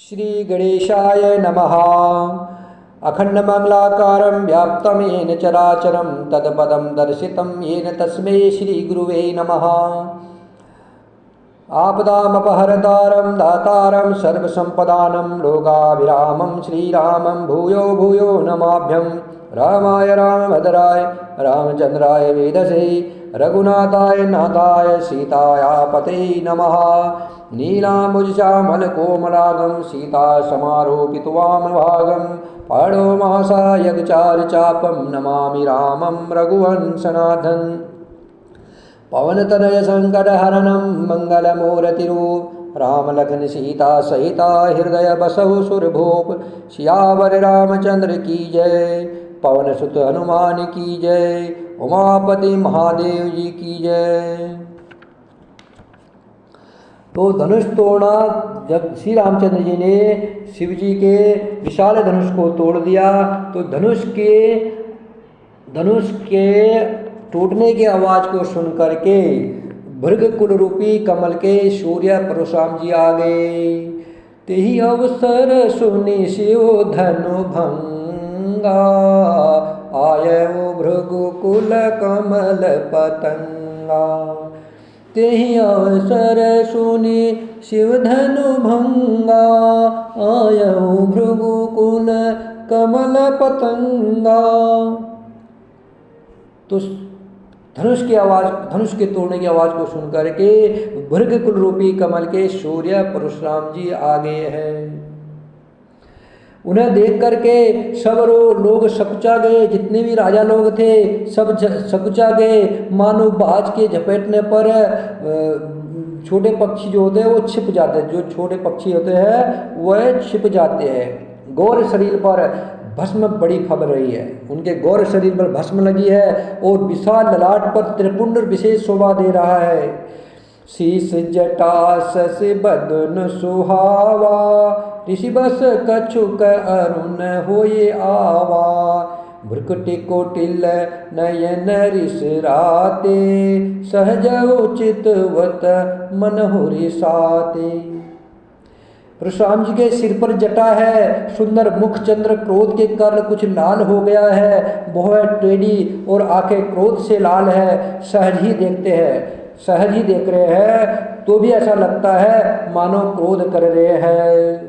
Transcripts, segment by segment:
श्री गणेशाय नमः। अखंडमंगलाकारं व्याप्तं येन चराचरं तत्पदं दर्शितं येन तस्मै श्रीगुरुवे नमः। आपदामपहरतारं दातारं सर्वसंपदानं लोकाभिरामं श्रीरामं भूयो भूयो नमाभ्यं। रामाय रामभद्राय रामचंद्राय वेदसे रघुनाथाय नाथाय सीतायापते नमः। नीलाम्बुजश्यामलकोमलांगं सीता समारोपितवामभागं पाणो महासायकचारुचापं नमामि रामं रघुवंशनाथं। पवनतनय संकटहरणं मंगलमूर्तिरूप रामलखन सीता सहिता हृदय बसहु सुरभूप। सियावर रामचंद्र की जय, पवन सुत हनुमान की जय, उमापति महादेव जी की जय। तो धनुष तोड़ना, जब श्री रामचंद्र जी ने शिव जी के विशाल धनुष को तोड़ दिया तो धनुष के टूटने की आवाज़ को सुन करके भृग कुल रूपी कमल के सूर्य परशुराम जी आ गए। तेहि अवसर सुनि शिव धनु भंगा, आयउ भृगु कुल कमल पतंगा। तेहि अवसर सुनि शिव धनु भंगा, आयउ भृगु कुल कमल पतंगा। तो धनुष के तोड़ने की आवाज़ को सुन करके भृग कुल रूपी कमल के सूर्य परशुराम जी आ गए हैं। उन्हें देख करके सब लोग सकुचा गए, जितने भी राजा लोग थे सब सकुचा गए। मानो बाज के झपेटने पर छोटे पक्षी जो होते हैं वो छिप जाते हैं, जो छोटे पक्षी होते हैं वह छिप जाते हैं। गौर शरीर पर भस्म बड़ी खबर रही है, उनके गौर शरीर पर भस्म लगी है और विशाल ललाट पर त्रिपुंड विशेष शोभा दे रहा है। शीस जटा शश बदन सुहावा, ऋषि बस कछुक अरुण होए आवा। भ्रुकुटि कोटिल नयन रिसराते, सहज उचितवत मनहुरि साते। परशुराम जी के सिर पर जटा है, सुंदर मुख चंद्र क्रोध के कारण कुछ लाल हो गया है, बहुत टेढ़ी और आंखें क्रोध से लाल है। सहज ही देख रहे हैं तो भी ऐसा लगता है मानो क्रोध कर रहे हैं।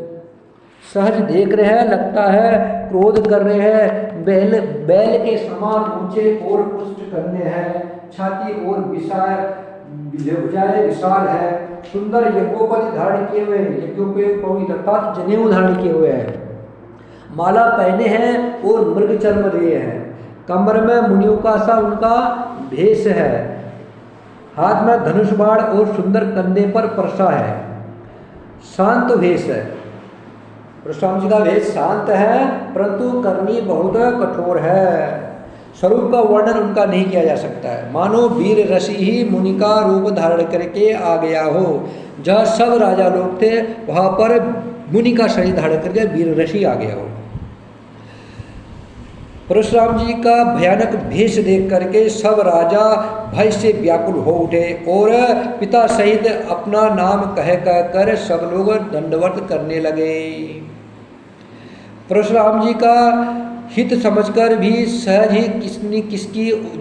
सहज देख रहे हैं, लगता है क्रोध कर रहे हैं। बैल के समान ऊंचे और पुष्ट करने हैं, छाती और विशाल है। सुंदर यज्ञोपति धारण किए हुए, यज्ञोपवीत अर्थात जनेऊ धारण किए हुए हैं। माला पहने हैं और मृग चर्म लिए हैं। कमर में मुनियों का सा उनका भेष है। हाथ में धनुष बाण और सुंदर कंधे पर परसा है। शांत भेष है। परशुराम जी का भेष शांत है, परंतु करनी बहुत कठोर है। स्वरूप का वर्णन उनका नहीं किया जा सकता है। मानो वीर ऋषि ही मुनि का रूप धारण करके आ गया हो। जहाँ सब राजा लोग थे वहाँ पर मुनि का शरीर धारण करके वीर ऋषि आ गया हो। परशुराम जी का भयानक भेष देख करके सब राजा भय से व्याकुल हो उठे और पिता सहित अपना नाम कह कर सब लोग दंडवत करने लगे। परशुराम जी का हित समझकर भी सहज ही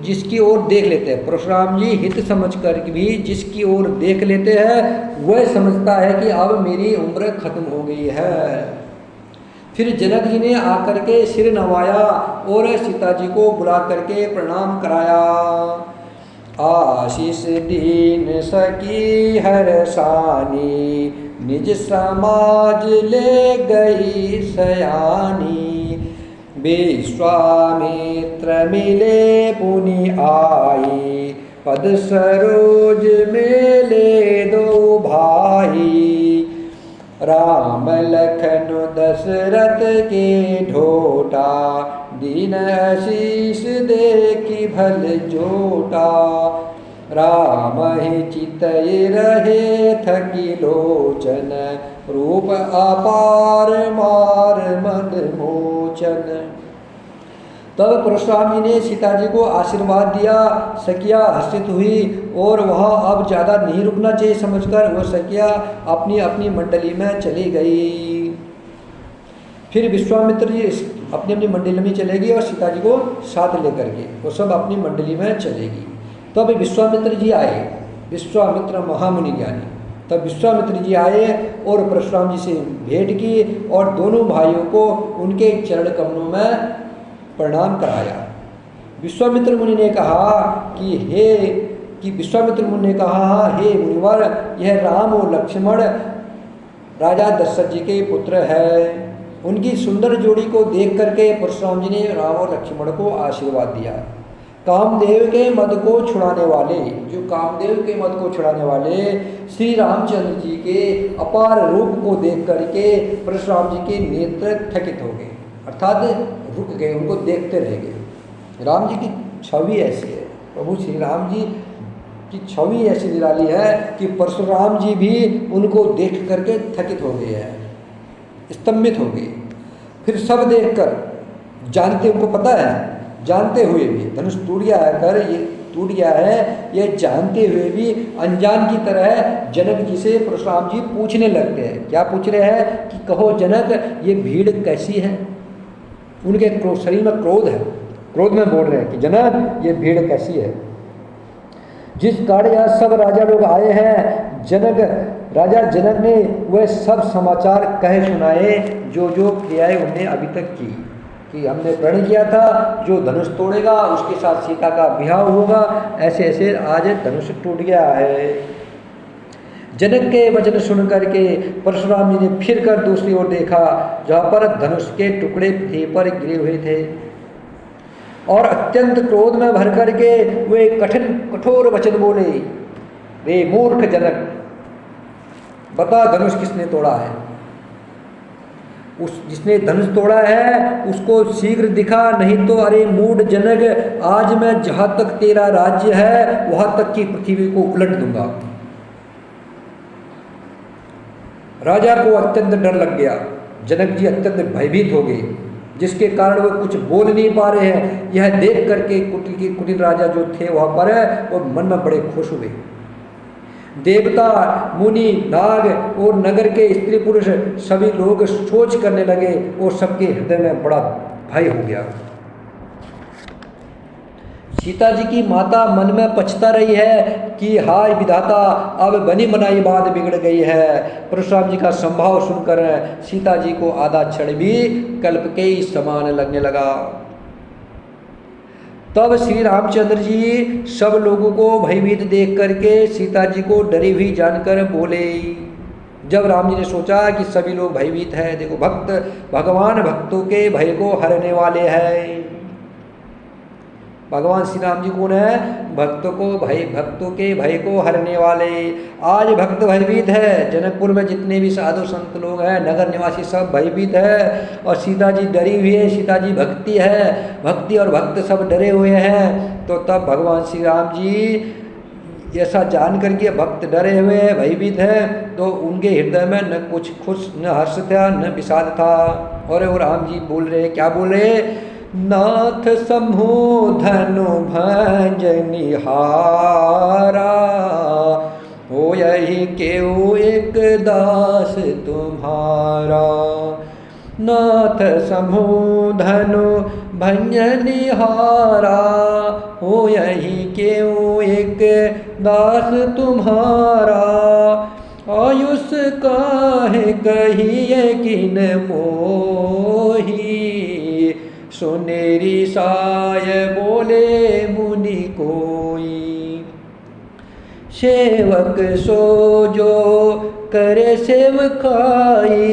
जिसकी ओर देख लेते हैं। परशुराम जी हित समझकर भी जिसकी ओर देख लेते हैं वह समझता है कि अब मेरी उम्र खत्म हो गई है। फिर जनक जी ने आकर के सिर नवाया और सीता जी को बुला करके प्रणाम कराया। आशीष दीन सकी हरसानी, निज समाज ले गई सयानी। विश्वामित्र मिले पुनि आई, पद सरोज मेले दो भाई। राम लखन दशरथ के ढोटा, दीन आशीष देखी भल जोटा। राम ही चितई रहे थकी लोचन, रूप अपार मार मद मोचन। तब परशुराम जी ने सीता जी को आशीर्वाद दिया। सखिया हर्षित हुई और वह अब ज़्यादा नहीं रुकना चाहिए समझकर वह सखिया अपनी अपनी मंडली में चली गई। फिर विश्वामित्र जी अपनी अपनी मंडली में चलेगी और सीता जी को साथ लेकर के वो सब अपनी मंडली में चलेगी। तो अभी विश्वामित्र जी आए, विश्वामित्र महामुनि ज्ञानी, तब विश्वामित्र जी आए और परशुराम जी से भेंट की और दोनों भाइयों को उनके चरण कमलों में प्रणाम कराया। विश्वामित्र मुनि ने कहा कि विश्वामित्र मुनि ने कहा, हे मुनिवर, यह राम और लक्ष्मण राजा दशरथ जी के पुत्र है। उनकी सुंदर जोड़ी को देख करके परशुराम जी ने राम और लक्ष्मण को आशीर्वाद दिया। कामदेव के मद को छुड़ाने वाले, जो कामदेव के मद को छुड़ाने वाले श्री रामचंद्र जी के अपार रूप को देख करके परशुराम जी के नेत्र थकित हो गए, अर्थात रुक गए, उनको देखते रह गए। राम जी की छवि ऐसी है, प्रभु श्री राम जी की छवि ऐसी निराली है कि परशुराम जी भी उनको देख करके थकित हो गए हैं, स्तंभित हो गए। फिर सब देखकर जानते, उनको पता है, जानते हुए भी धनुष टूट गया है, कर ये टूट गया है, ये जानते हुए भी अनजान की तरह जनक जी से परशुराम जी पूछने लगते हैं। क्या पूछ रहे हैं कि कहो जनक, ये भीड़ कैसी है। उनके शरीर में क्रोध है, क्रोध में बोल रहे हैं कि जनक ये भीड़ कैसी है। जिस कारण यहाँ सब राजा लोग आए हैं, राजा जनक ने वह सब समाचार कहे सुनाए जो जो क्रियाएं उन्हें अभी तक की, कि हमने प्रण किया था जो धनुष तोड़ेगा उसके साथ सीता का विवाह होगा, ऐसे ऐसे आज धनुष टूट गया है। जनक के वचन सुन करके परशुराम जी ने फिर कर दूसरी ओर देखा जहाँ पर धनुष के टुकड़े पृथ्वी पर गिरे हुए थे और अत्यंत क्रोध में भर करके वे कठोर वचन बोले, रे मूर्ख जनक, बता धनुष किसने तोड़ा है। जिसने धनुष तोड़ा है उसको शीघ्र दिखा, नहीं तो अरे मूढ़ जनक, आज मैं जहां तक तेरा राज्य है वहां तक की पृथ्वी को उलट दूंगा। राजा को अत्यंत डर लग गया, जनक जी अत्यंत भयभीत हो गए, जिसके कारण वो कुछ बोल नहीं पा रहे हैं। यह देख करके कुटिल राजा जो थे वहां पर वो मन में बड़े खुश हुए। देवता, मुनि, नाग और नगर के स्त्री पुरुष सभी लोग सोच करने लगे और सबके हृदय में बड़ा भय हो गया। सीता जी की माता मन में पछता रही है कि हाय विधाता, अब बनी बनाई बात बिगड़ गई है। परशुराम जी का संभाव सुनकर सीता जी को आधा क्षण भी कल्प के ही समान लगने लगा। तब श्री रामचंद्र जी सब लोगों को भयभीत देख करके सीता जी को डरी हुई जानकर बोले। जब राम जी ने सोचा कि सभी लोग भयभीत हैं, देखो भगवान भक्तों के भय को हरने वाले हैं। भगवान श्री राम जी कौन है? भक्तों के भय को हरने वाले। आज भक्त भयभीत है, जनकपुर में जितने भी साधु संत लोग हैं, नगर निवासी सब भयभीत है और सीता जी डरी हुई है। सीता जी भक्ति है, भक्ति और भक्त सब डरे हुए हैं। तो तब भगवान श्री राम जी ऐसा जान करके भक्त डरे हुए हैं, भयभीत हैं, तो उनके हृदय में न कुछ खुश, न हर्ष था, न विषाद था। और वो राम जी बोल रहे, क्या बोल रहे? नाथ समूह धनु भंजनिहारा, हो यही केऊ एक दास तुम्हारा। नाथ समूह धनु भंजनिहारा, हो यही केऊ एक दास तुम्हारा। आयुष काहे कहिए किन मोही, सुनेरी साय बोले मुनि कोई। सेवक सो जो करे सेवकाई,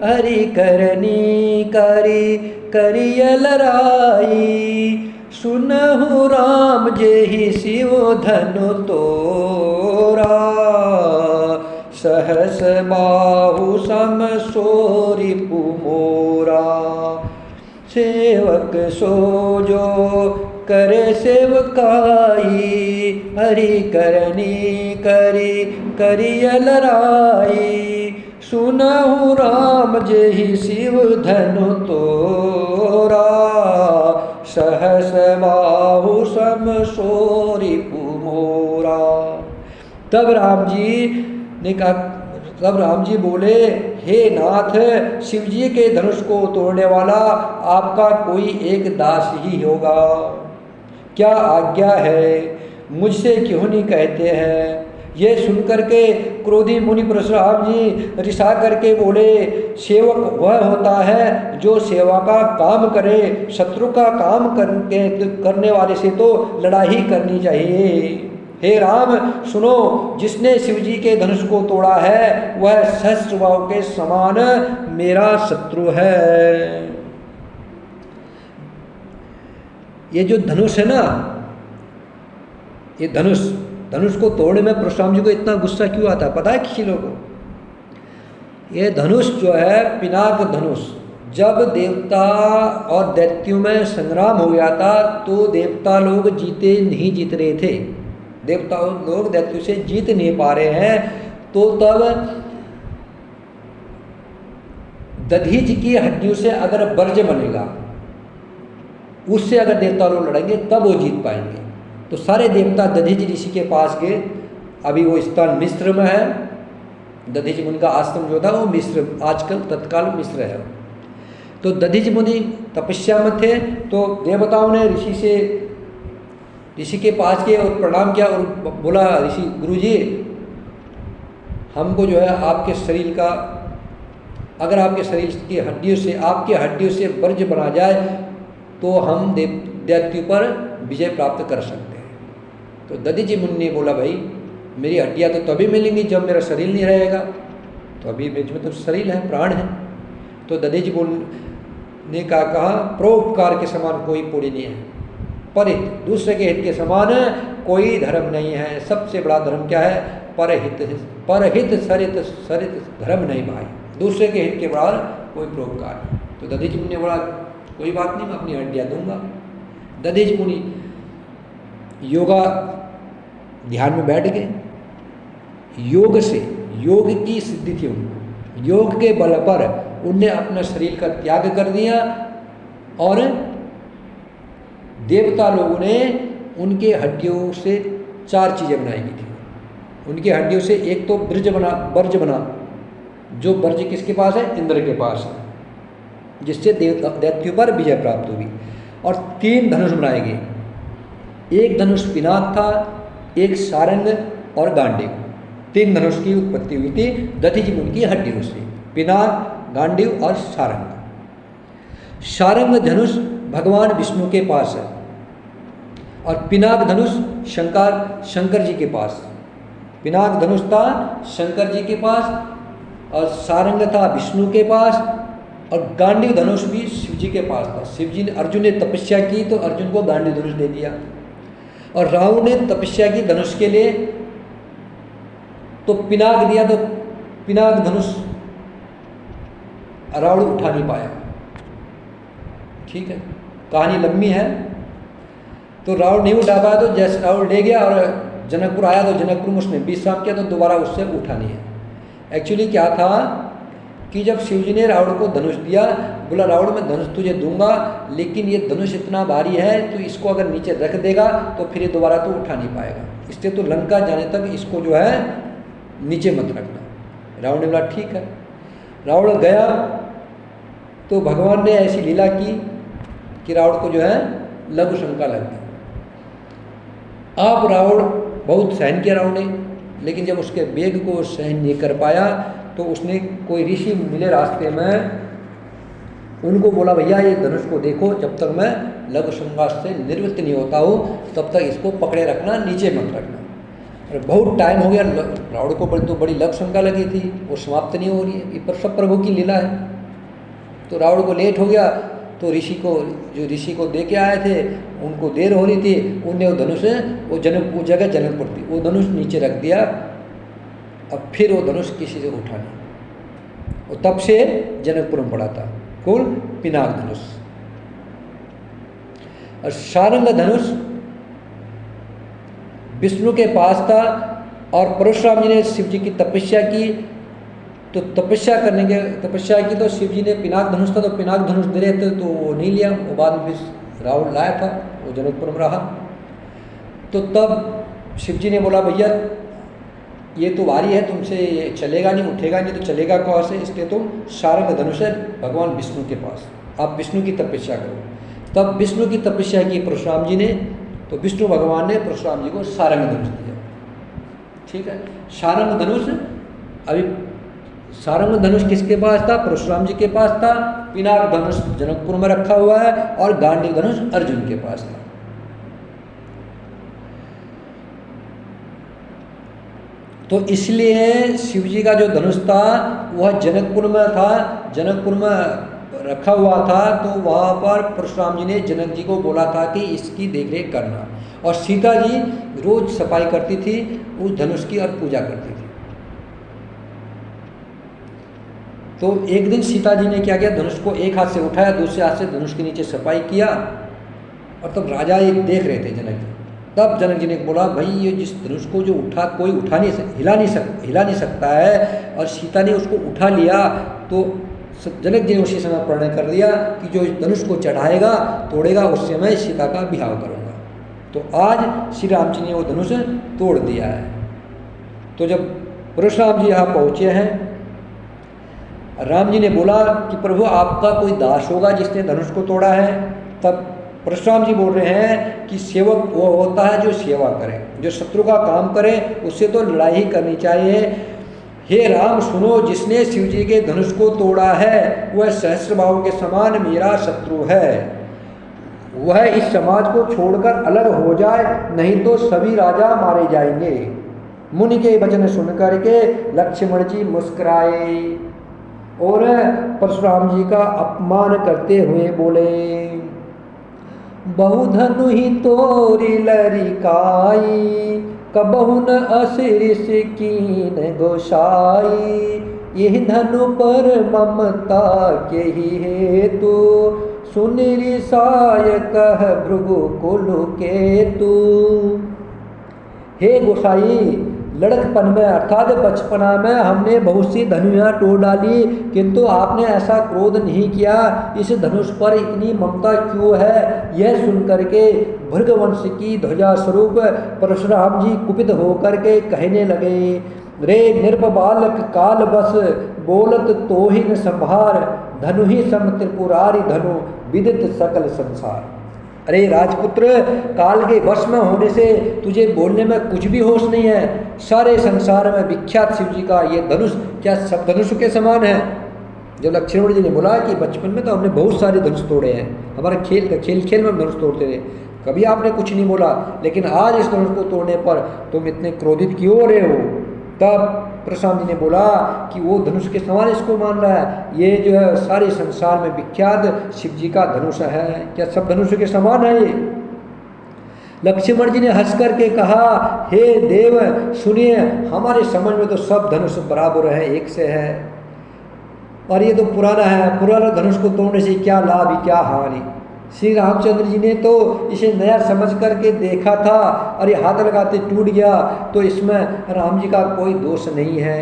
हरि करनी करिय लराई। सुनहु राम जेहि शिव धनु तोरा, सहस बाहु सम सोरि पुमोरा। सेवक सो जो करे सेवकाई, हरि करनी करिय लराई। सुनहु राम जेहि शिव धनु तोरा, सहस बाहु सम सोरि पुमोरा। तब राम जी बोले, हे नाथ, शिवजी के धनुष को तोड़ने वाला आपका कोई एक दास ही होगा। क्या आज्ञा है, मुझसे क्यों नहीं कहते हैं। ये सुनकर के क्रोधी मुनि परशुराम जी रिसा करके बोले, सेवक वह होता है जो सेवा का काम करे, शत्रु का काम करने वाले से तो लड़ाई करनी चाहिए। हे राम सुनो, जिसने शिवजी के धनुष को तोड़ा है वह सहस्त्रबाहु के समान मेरा शत्रु है। ये जो धनुष है ना, ये धनुष को तोड़ने में परशुराम जी को इतना गुस्सा क्यों आता है पता है किसी लोगों को? ये धनुष जो है पिनाक धनुष, जब देवता और दैत्यों में संग्राम हो गया था तो देवता लोग नहीं जीत रहे थे, देवता लोग दैत्यों से जीत नहीं पा रहे हैं, तो तब दधीच की हड्डियों से अगर वर्ज बनेगा, उससे अगर देवता लोग लड़ेंगे तब वो जीत पाएंगे। तो सारे देवता दधीच ऋषि के पास गए। अभी वो स्थान मिस्र में है, दधीच मुनि का आश्रम जो था वो मिस्र, आजकल तत्काल मिस्र है। तो दधीच मुनि तपस्या में थे, तो देवताओं ने ऋषि के पास गए और प्रणाम किया और बोला, ऋषि गुरुजी हमको जो है आपके शरीर का, अगर आपके शरीर की हड्डियों से, आपकी हड्डियों से वर्ज बना जाए तो हम दैत्यों पर विजय प्राप्त कर सकते हैं। तो दधीच मुनि ने बोला, भाई मेरी हड्डियाँ तो तभी मिलेंगी जब मेरा शरीर नहीं रहेगा, तो अभी बीच में तो शरीर है, प्राण है। तो दधीच मुनि ने कहा, परोपकार के समान कोई पुण्य नहीं है, परहित, दूसरे के हित के समान कोई धर्म नहीं है। सबसे बड़ा धर्म क्या है? परहित सरित धर्म नहीं भाई, दूसरे के हित के बराबर कोई परोपकार नहीं। तो दधीच मुनि ने बोला, कोई बात नहीं, मैं अपनी हड्डियाँ दूंगा। दधीच मुनि योगा ध्यान में बैठ गए। योग से, योग की सिद्धि थी उनको, योग के बल पर उनने अपना शरीर का त्याग कर दिया और देवता लोगों ने उनके हड्डियों से 4 चीज़ें बनाई गई थी। उनकी हड्डियों से एक तो वर्ज बना, जो वर्ज किसके पास है? इंद्र के पास है, जिससे दैत्यों पर विजय प्राप्त हुई। और 3 धनुष बनाए गए, एक धनुष पिनाक था, एक सारंग और गांडीव। 3 धनुष की उत्पत्ति हुई थी दधीच मुनि की हड्डियों से, पिनाक, गांडीव और सारंग। सारंग धनुष भगवान विष्णु के पास है और पिनाक धनुष शंकर जी के पास। पिनाक धनुष था शंकर जी के पास और सारंग था विष्णु के पास और गांडीव धनुष भी शिव जी के पास था। शिव जी ने, अर्जुन ने तपस्या की तो अर्जुन को गांडीव धनुष दे दिया, और रावण ने तपस्या की धनुष के लिए तो पिनाक दिया, तो पिनाक धनुष रावण उठा नहीं पाया। ठीक है, कहानी लंबी है। तो रावण नहीं उठा पाया, तो जैसे रावण ले गया और जनकपुर आया तो जनकपुर में उसने विश्राम किया, तो दोबारा उससे उठा नहीं है। एक्चुअली क्या था कि जब शिवजी ने रावण को धनुष दिया, बोला रावण मैं धनुष तुझे दूंगा, लेकिन ये धनुष इतना भारी है तो इसको अगर नीचे रख देगा तो फिर ये दोबारा तो उठा नहीं पाएगा, इसलिए तो लंका जाने तक इसको जो है नीचे मत रखना। रावण ने बोला ठीक है। रावण गया तो भगवान ने ऐसी लीला की कि रावण को जो है लघु शंका लग गई। अब रावण बहुत सहन किया रावण ने, लेकिन जब उसके वेग को सहन नहीं कर पाया तो उसने, कोई ऋषि मिले रास्ते में, उनको बोला भैया ये धनुष को देखो, जब तक मैं लघु शंका से निवृत्त नहीं होता हूँ तब तक इसको पकड़े रखना, नीचे मत रखना। और बहुत टाइम हो गया, रावण को बड़ी लघु शंका लगी थी, वो समाप्त नहीं हो रही है, ये पर सब प्रभु की लीला है। तो रावण को लेट हो गया, तो जो ऋषि को दे के आए थे उनको देर हो रही थी, उनने वो धनुष, वो जगह जनकपुर थी, वो धनुष नीचे रख दिया। अब फिर वो धनुष किसी से उठा नहीं, और तब से जनकपुर में पड़ा था कुल पिनाक धनुष। और सारंग धनुष विष्णु के पास था, और परशुराम जी ने शिव जी की तपस्या की, तो तपस्या की तो शिव जी ने पिनाक धनुष था, तो पिनाक धनुष दे रहे थे तो वो नहीं लिया, वो बाद में रावण लाया था, वो जनकपुर में रहा। तो तब शिव जी ने बोला भैया ये तो भारी है, तुमसे ये चलेगा नहीं, उठेगा नहीं, तो चलेगा कहाँ से, इसलिए तुम सारंग धनुष है भगवान विष्णु के पास, आप विष्णु की तपस्या करो। तब विष्णु की तपस्या की परशुराम जी ने, तो विष्णु भगवान ने परशुराम जी को सारंग धनुष दिया। ठीक है, सारंग धनुष, अभी सारंग धनुष किसके पास था? परशुराम जी के पास था। पिनाक धनुष जनकपुर में रखा हुआ है और गांडीव धनुष अर्जुन के पास था। तो इसलिए शिव जी का जो धनुष था वह जनकपुर में था, जनकपुर में रखा हुआ था। तो वहाँ पर परशुराम जी ने जनक जी को बोला था कि इसकी देखरेख करना, और सीता जी रोज सफाई करती थी उस धनुष की और पूजा करती थी। तो एक दिन सीता जी ने क्या किया, धनुष को एक हाथ से उठाया, दूसरे हाथ से धनुष के नीचे सफाई किया, और तब राजा एक देख रहे थे जनक जी। तब जनक जी ने बोला, भाई ये जिस धनुष को जो उठा कोई हिला नहीं सकता है, और सीता ने उसको उठा लिया, तो जनक जी ने उसी समय प्रणय कर दिया कि जो इस धनुष को चढ़ाएगा तोड़ेगा उससे मैं सीता का विवाह करूँगा। तो आज श्री राम जी ने वो धनुष तोड़ दिया है। तो जब परशुराम जी यहाँ पहुँचे हैं, राम जी ने बोला कि प्रभु आपका कोई दास होगा जिसने धनुष को तोड़ा है। तब परशुराम जी बोल रहे हैं कि सेवक वो होता है जो सेवा करे, जो शत्रु का काम करे, उससे तो लड़ाई ही करनी चाहिए। हे राम सुनो, जिसने शिव जी के धनुष को तोड़ा है वह सहस्त्रबाहु के समान मेरा शत्रु है। वह इस समाज को छोड़कर अलग हो जाए, नहीं तो सभी राजा मारे जाएंगे। मुनि के वचन सुनकर के लक्ष्मण जी मुस्कुराए और परशुराम जी का अपमान करते हुए बोले, बहुधनु ही तोरी लरिकाई, कबहु न असिरिस कीन गोसाई। यह धनु पर ममता के ही हेतु, सुनिरि साय कह भृगु कुलु केतु। हे गोसाई, लड़कपन में अर्थात बचपना में हमने बहुत सी धनुषां तोड़ डाली, किंतु आपने ऐसा क्रोध नहीं किया। इस धनुष पर इतनी ममता क्यों है? यह सुनकर के भृगवंश की ध्वजा स्वरूप परशुराम जी कुपित होकर के कहने लगे, रे निर्भ बालक काल बस, बोलत तो ही न संभार। धनु ही सम त्रिपुरारी धनु, विदित सकल संसार। अरे राजपुत्र, काल के वश में होने से तुझे बोलने में कुछ भी होश नहीं है। सारे संसार में विख्यात शिव जी का ये धनुष क्या सब धनुष के समान है? जब लक्ष्मण जी ने बोला कि बचपन में तो हमने बहुत सारे धनुष तोड़े हैं, हमारा खेल में धनुष तोड़ते थे, कभी आपने कुछ नहीं बोला, लेकिन आज इस धनुष को तोड़ने पर तुम इतने क्रोधित क्यों हो रहे हो? तब परशुराम जी ने बोला कि वो धनुष के समान इसको मान रहा है, ये जो है सारे संसार में विख्यात शिव जी का धनुष है, क्या सब धनुष के समान है ये? लक्ष्मण जी ने हंस करके कहा, हे देव सुनिए, हमारे समझ में तो सब धनुष बराबर है, एक से है, और ये तो पुराना है, पुराना धनुष को तोड़ने से क्या लाभ क्या हानि। श्री रामचंद्र जी ने तो इसे नया समझ करके देखा था, और ये हाथ लगाते टूट गया, तो इसमें राम जी का कोई दोष नहीं है।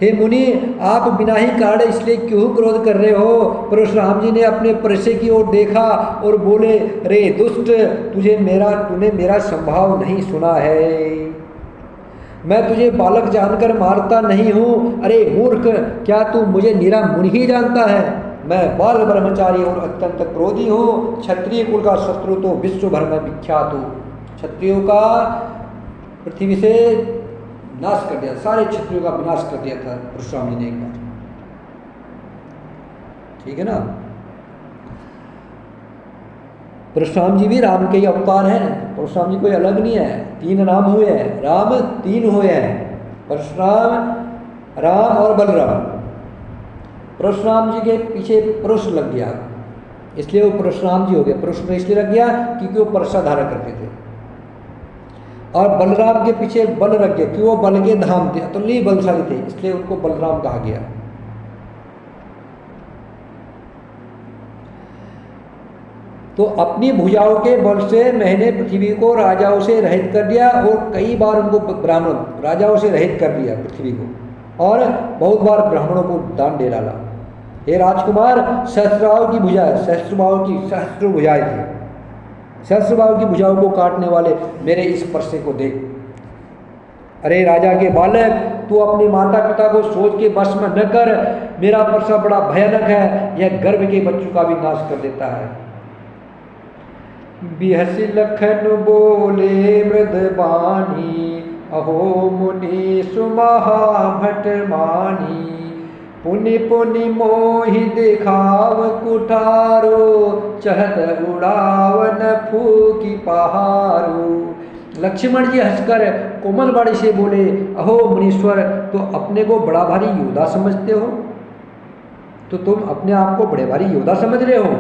हे मुनि, आप बिना ही कारण इसलिए क्यों क्रोध कर रहे हो? परशुराम जी ने अपने परसे की ओर देखा और बोले, रे दुष्ट, तूने मेरा संभाव नहीं सुना है। मैं तुझे बालक जानकर मारता नहीं हूँ। अरे मूर्ख, क्या तू मुझे निरा मुनि ही जानता है? मैं बाल ब्रह्मचारी और अत्यंत क्रोधी हूँ। क्षत्रिय कुल का शत्रु तो विश्व भर में विख्यात हूँ। क्षत्रियों का पृथ्वी से नाश कर दिया, सारे क्षत्रियों का विनाश कर दिया था परशुराम जी ने एक बार। ठीक है ना? परशुराम जी भी राम के ही अवतार हैं। परशुराम जी कोई अलग नहीं है, 3 नाम हुए हैं, राम 3 हुए हैं, परशुराम, राम और बलराम। परशुराम जी के पीछे पुरुष लग गया, इसलिए वो परशुराम जी हो गए। पुरुष में इसलिए लग गया क्योंकि वो परसा धारण करते थे, और बलराम के पीछे बल रख गया क्योंकि वो बल के धाम थे, अतुलनीय बलशाली थे, इसलिए उनको बलराम कहा गया। तो अपनी भुजाओं के बल से मैंने पृथ्वी को राजाओं से रहित कर दिया, और कई बार उनको ब्राह्मण राजाओं से रहित कर दिया पृथ्वी को, और बहुत बार ब्राह्मणों को दान दे डाला। हे राजकुमार, सहस्त्रबाहु की भुजाएं, सहस्त्रबाहु की सहस्त्र भुजाएं थी, सहस्त्रबाहु की भुजाओं को काटने वाले मेरे इस परसे को देख। अरे राजा के बालक, तू अपने माता पिता को सोच के बस में न कर, मेरा प्रसव बड़ा भयानक है, यह गर्भ के बच्चों का भी नाश कर देता है। बिहसी लखन बोले मृदबानी, अहो मुनि सुमहाभट मानी, पुनि पुनि मोहि दिखाव कुठारो, चहत उड़ावन फूकी पहारो। लक्ष्मण जी हंसकर कोमल वाणी से बोले, अहो मुनीश्वर, तो अपने को बड़ा भारी योद्धा समझते हो? तो तुम अपने आप को बड़े भारी योद्धा समझ रहे हो?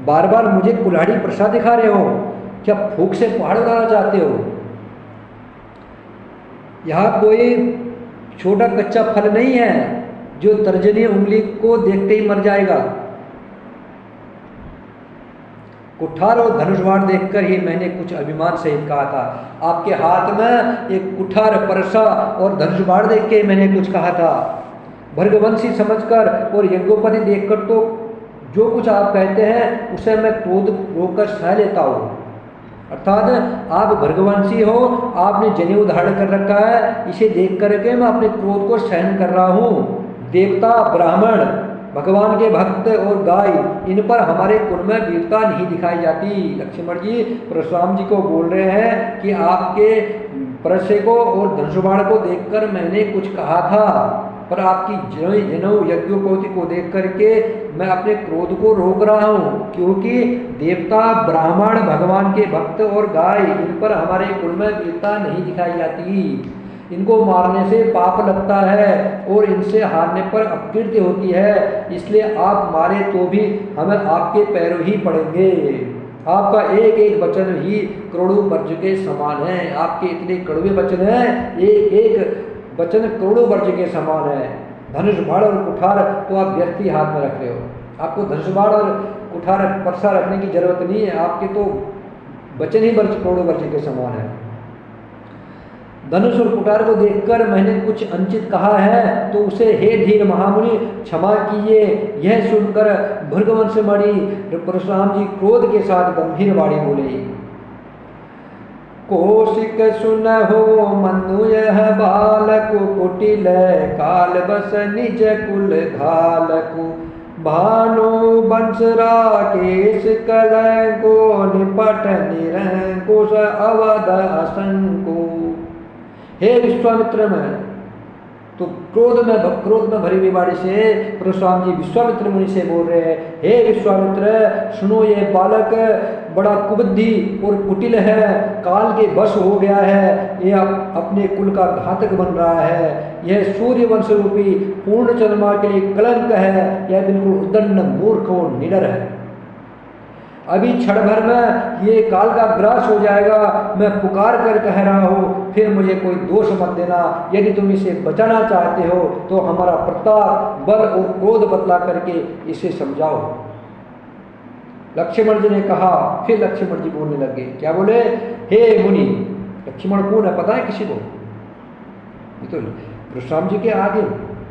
बार बार मुझे कुल्हाड़ी प्रसाद दिखा रहे हो? क्या फूंक से पहाड़ उड़ाना चाहते हो? यहाँ कोई छोटा कच्चा फल नहीं है जो तर्जनी उंगली को देखते ही मर जाएगा। कुठार और धनुषबाण देखकर ही मैंने कुछ अभिमान सहित कहा था। आपके हाथ में एक कुठार, परसा और धनुषबाण देख के मैंने कुछ कहा था। भर्गवंशी समझकर और यज्ञोपति देखकर तो जो कुछ आप कहते हैं उसे मैं क्रोध रोककर सह लेता हूँ। अर्थात आप भर्गवंशी हो, आपने जनेऊ धारण कर रखा है, इसे देख करके मैं अपने क्रोध को सहन कर रहा हूँ। देवता, ब्राह्मण, भगवान के भक्त और गाय, इन पर हमारे कुल में वीरता नहीं दिखाई जाती। लक्ष्मण जी परशुराम जी को बोल रहे हैं कि आपके परसे को और धनुषबाण को देखकर मैंने कुछ कहा था, पर आपकी जनेऊ यज्ञोपवीत को देख करके मैं अपने क्रोध को रोक रहा हूँ, क्योंकि देवता, ब्राह्मण, भगवान के भक्त और गाय, इन पर हमारे कुल में वीरता नहीं दिखाई जाती। इनको मारने से पाप लगता है और इनसे हारने पर अपकीर्ति होती है, इसलिए आप मारे तो भी हमें आपके पैरों ही पड़ेंगे। आपका एक एक वचन ही करोड़ों वर्ज के समान है। आपके इतने कड़वे वचन हैं, एक एक वचन करोड़ों वर्ज के समान है। धनुष बाण और कुठार तो आप व्यर्थ ही हाथ में रख रहे हो। आपको धनुष बाण और कुठार परसा रखने की जरूरत नहीं है, आपके तो वचन ही वर्ज करोड़ों वर्ज के समान है। धनुष और कुठार को देखकर मैंने कुछ अंचित कहा है तो उसे हे धीर महामुनि क्षमा कीजिए। यह सुनकर भृगवंश मणि परशुराम जी क्रोध के साथ गंभीर वाणी बोले, कौशिक सुनहो मनु यह बालक, कुटिल काल बस निज कुल घालकु, भानु वंश राकेश कलंको, निपट निरंकुश अवध असंको। हे विश्वामित्र में, तो क्रोध में भरी हुई वाणी से परशुराम जी विश्वामित्र मुनि से बोल रहे हैं, हे विश्वामित्र सुनो, ये बालक बड़ा कुबुद्धि और कुटिल है, काल के वश हो गया है, ये अपने कुल का घातक बन रहा है, यह सूर्य वंश रूपी पूर्ण चंद्रमा के लिए कलंक है, यह बिल्कुल उद्दंड, मूर्ख और निडर है। अभी क्षण भर में ये काल का ग्रास हो जाएगा। मैं पुकार कर कह रहा हूँ, फिर मुझे कोई दोष मत देना। यदि तुम इसे बचाना चाहते हो तो हमारा प्रताप, बल और क्रोध बतला करके इसे समझाओ। लक्ष्मण जी ने कहा। फिर लक्ष्मण जी बोलने लगे, क्या बोले, हे मुनि। लक्ष्मण कौन है पता है किसी को? ये तो परशुराम जी के आगे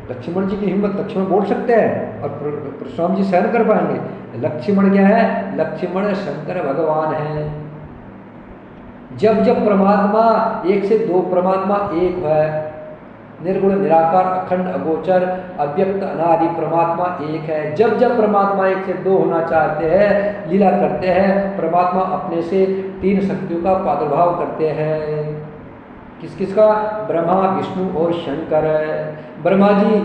लक्ष्मण जी की हिम्मत, लक्ष्मण बोल सकते हैं और परशुराम जी सहन कर पाएंगे? लक्ष्मण क्या है? लक्ष्मण शंकर भगवान है। जब जब परमात्मा एक से दो, परमात्मा एक है, निर्गुण निराकार अखंड अगोचर अव्यक्त अनादि परमात्मा एक है। जब जब परमात्मा एक से दो होना चाहते हैं, लीला करते हैं, परमात्मा अपने से तीन शक्तियों का प्रादुर्भाव करते हैं। किस किस का? ब्रह्मा, विष्णु और शंकर। ब्रह्मा जी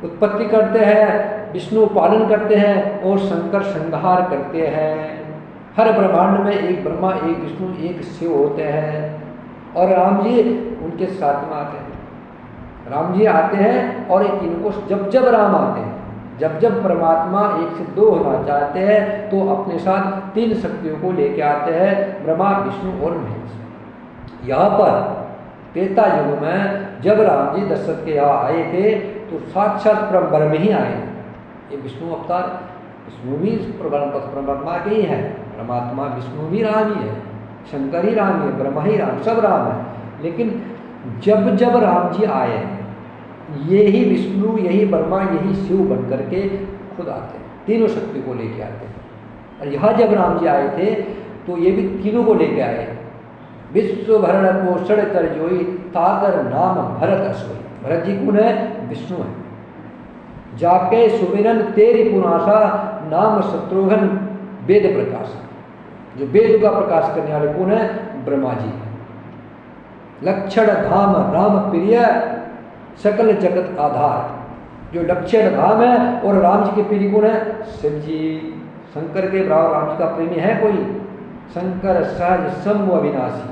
उत्पत्ति करते हैं, विष्णु पालन करते हैं और शंकर संहार करते हैं। हर ब्रह्मांड में एक ब्रह्मा, एक विष्णु, एक शिव होते हैं। और राम जी उनके साथ में आते हैं। राम जी आते हैं और एक इनको जब जब राम आते हैं, जब जब परमात्मा एक से दो होना चाहते हैं तो अपने साथ तीन शक्तियों को लेके आते हैं, ब्रह्मा, विष्णु और महेश। यहाँ पर त्रेता युग में जब राम जी दशरथ के यहाँ आए थे तो साक्षात ब्रह्म ही आए। ये विष्णु अवतार, विष्णु भी परमात्मा के ही है, परमात्मा विष्णु भी राम ही है, शंकर ही राम ही है, ब्रह्मा ही राम, सब राम है। लेकिन जब जब राम जी आए, यही विष्णु, यही ब्रह्मा, यही शिव बन करके खुद आते हैं, तीनों शक्ति को लेके आते हैं। और यहाँ जब राम जी आए थे तो ये भी तीनों को लेके आए। विश्व भरण पोषण कर जोई, ताकर नाम भरत असोई। भरत जी कौन है? विष्णु है। जाके सुमिरन तेरी पुनासा, नाम शत्रुघ्न वेद प्रकाश। जो वेद का प्रकाश करने वाले कौन है? ब्रह्मा जी। लक्षण धाम राम प्रिय, सकल जगत आधार। जो लक्षण धाम है और राम जी के प्रिय कौन है? शिव जी। शंकर के बराबर राम जी का प्रेमी है कोई? शंकर सहज सम अविनाशी,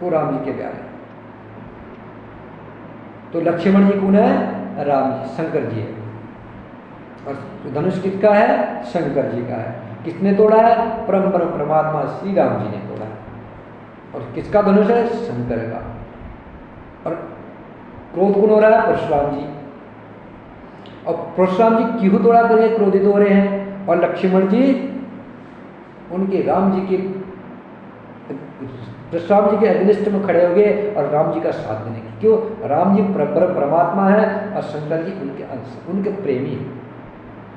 वो राम जी के प्यारे। तो लक्ष्मण जी कौन है? राम जी, शंकर जी है। और धनुष किसका है? शंकर जी का है। किसने तोड़ा है? परम परमात्मा श्री राम जी ने तोड़ा है। और किसका धनुष है? शंकर का। और क्रोध कौन हो रहा है? परशुराम जी। और परशुराम जी क्यों तोड़ा करके क्रोधित हो रहे हैं? और लक्ष्मण जी उनके राम जी के, परशुराम जी के अग्निष्ठ में खड़े हो गए और राम जी का साथ देने की। क्यों? राम जी परमात्मा है और शंकर जी उनके अंश, उनके प्रेमी हैं,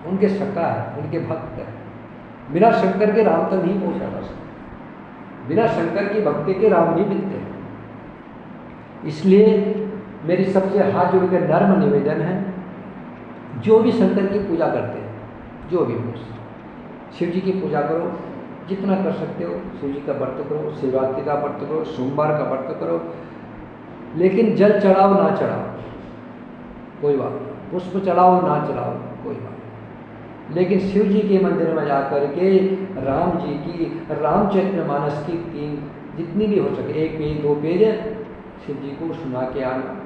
उनके सखा है, उनके भक्त है। बिना शंकर के राम तक नहीं पहुंचा जा सकता, बिना शंकर की भक्ति के राम नहीं मिलते। इसलिए मेरी सबसे हाथ जोड़ के नर्म निवेदन है, जो भी शंकर की पूजा करते हैं, जो भी शिव जी की पूजा करो, जितना कर सकते हो। शिव जी का व्रत करो, शिवरात्रि का व्रत करो, सोमवार का व्रत करो, लेकिन जल चढ़ाओ ना चढ़ाओ कोई बात, पुष्प चढ़ाओ ना चढ़ाओ कोई बात, लेकिन शिव जी के मंदिर में जाकर के राम जी की रामचरितमानस की 3 जितनी भी हो सके, 1 पेज 2 पेज शिव जी को सुना के आना।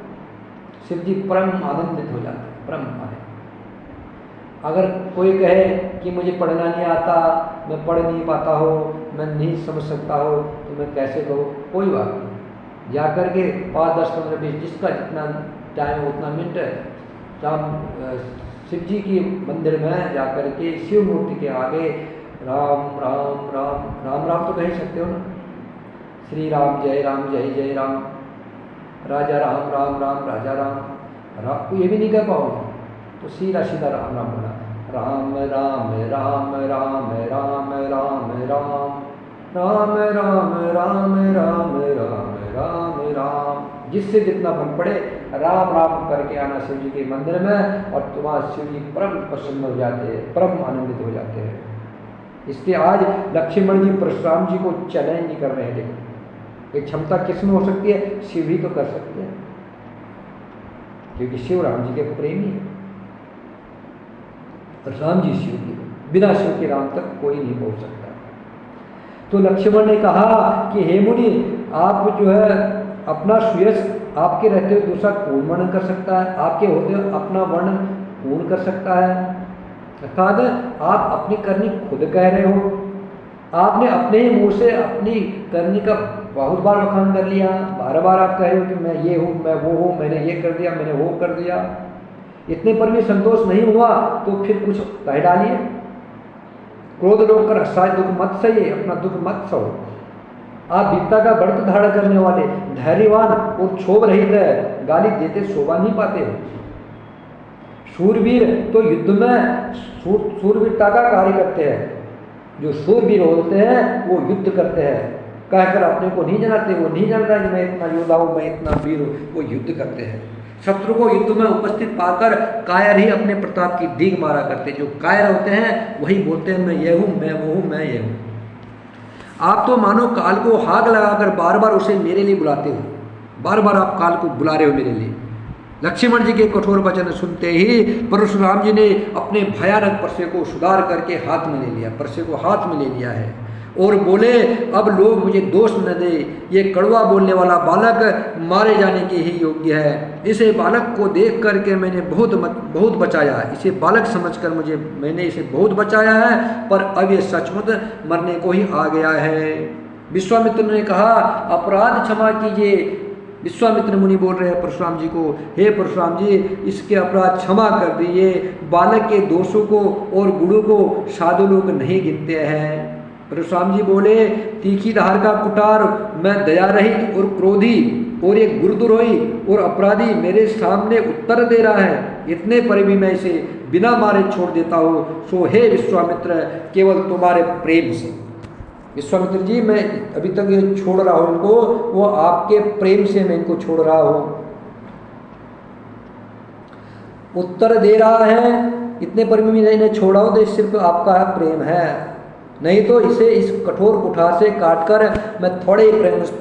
शिव जी परम आनंदित हो जाते हैं, परम आनंद। अगर कोई कहे कि मुझे पढ़ना नहीं आता, मैं पढ़ नहीं पाता हो, मैं नहीं समझ सकता हो, तो मैं कैसे कहूँ? कोई बात नहीं, जा कर के 5, 10, 15, 20 जिसका जितना टाइम उतना मिनट शिव जी की मंदिर में जा कर के शिव मूर्ति के आगे राम राम राम राम राम तो कह सकते हो ना, श्री राम जय जय राम, राजा राम राम राम राजा राम राम, ये भी नहीं कह पाओगे तो सीधा सीधा राम राम बोला, राम राम राम राम राम राम राम राम राम राम राम राम राम राम, जिससे जितना मन पड़े राम राम करके आना शिव जी के मंदिर में, और तुम्हारा शिव जी परम प्रसन्न हो जाते हैं, परम आनंदित हो जाते हैं। इसलिए आज लक्ष्मण जी परशुराम जी को चैलेंज नहीं कर रहे हैं। देखो, एक क्षमता किसमें हो सकती है? शिव ही तो कर सकते हैं, क्योंकि शिव राम जी के प्रेमी है। राम जी शिव की, बिना शिव के राम तक कोई नहीं पहुंच सकता। तो लक्ष्मण ने कहा कि हे मुनि, आप जो है अपना सुयश आपके रहते हुए दूसरा कौन वर्णन कर सकता है? आपके होते हुए अपना वर्णन कौन कर सकता है? अर्थात आप अपनी करनी खुद कह रहे हो, आपने अपने ही मुंह से अपनी करनी का बहुत बार बखान कर लिया, बार बार आप कह रहे हो कि मैं ये हूँ, मैं वो हूँ, मैंने ये कर दिया, मैंने वो कर दिया। इतने पर भी संतोष नहीं हुआ तो फिर कुछ कह डालिए। क्रोध रोक कर हर्षाय दुख मत सहिए, अपना दुख मत सहो। आप वीरता का व्रत धारण करने वाले, धैर्यवान और क्षोभ रहित है, गाली देते शोभा नहीं पाते हो। शूरवीर तो युद्ध में शूरवीरता का कार्य करते हैं, जो शूरवीर होते हैं वो युद्ध करते हैं, कहकर अपने को नहीं जनाते, वो नहीं जानता कि मैं इतना योद्धा हूँ, मैं इतना वीर हूँ, वो युद्ध करते हैं। शत्रु को युद्ध में उपस्थित पाकर कायर ही अपने प्रताप की डींग मारा करते, जो कायर होते हैं वही बोलते हैं मैं ये हूँ, मैं वो हूँ, मैं ये हूँ। आप तो मानो काल को हाक लगाकर बार बार उसे मेरे लिए बुलाते हो, बार बार आप काल को बुला रहे हो मेरे लिए। लक्ष्मण जी के कठोर वचन सुनते ही परशुराम जी ने अपने भयानक परसे को सुधार करके हाथ में ले लिया, परसे को हाथ में ले लिया है और बोले, अब लोग मुझे दोष न दे, ये कड़वा बोलने वाला बालक मारे जाने के ही योग्य है। इसे बालक को देख करके मैंने बहुत बचाया, इसे बालक समझकर मैंने इसे बहुत बचाया है, पर अब ये सचमुच मरने को ही आ गया है। विश्वामित्र ने कहा, अपराध क्षमा कीजिए। विश्वामित्र मुनि बोल रहे हैं परशुराम जी को, हे परशुराम जी, इसके अपराध क्षमा कर दीजिए। बालक के दोषों को और गुणों को साधु लोग नहीं गिनते हैं। परशुराम जी बोले, तीखी धार का कुठार, मैं दया रहित और क्रोधी और एक गुरुद्रोही और अपराधी मेरे सामने उत्तर दे रहा है, इतने पर भी मैं इसे बिना मारे छोड़ देता हूँ। सो हे विश्वामित्र, केवल तुम्हारे प्रेम से। विश्वामित्र जी मैं अभी तक ये छोड़ रहा हूँ इनको, वो आपके प्रेम से मैं इनको छोड़ रहा हूँ। उत्तर दे रहा है इतने पर भी मैं इन्हें छोड़ा हूँ तो सिर्फ आपका प्रेम है, नहीं तो इसे इस कठोर कुठार से काटकर मैं थोड़े ही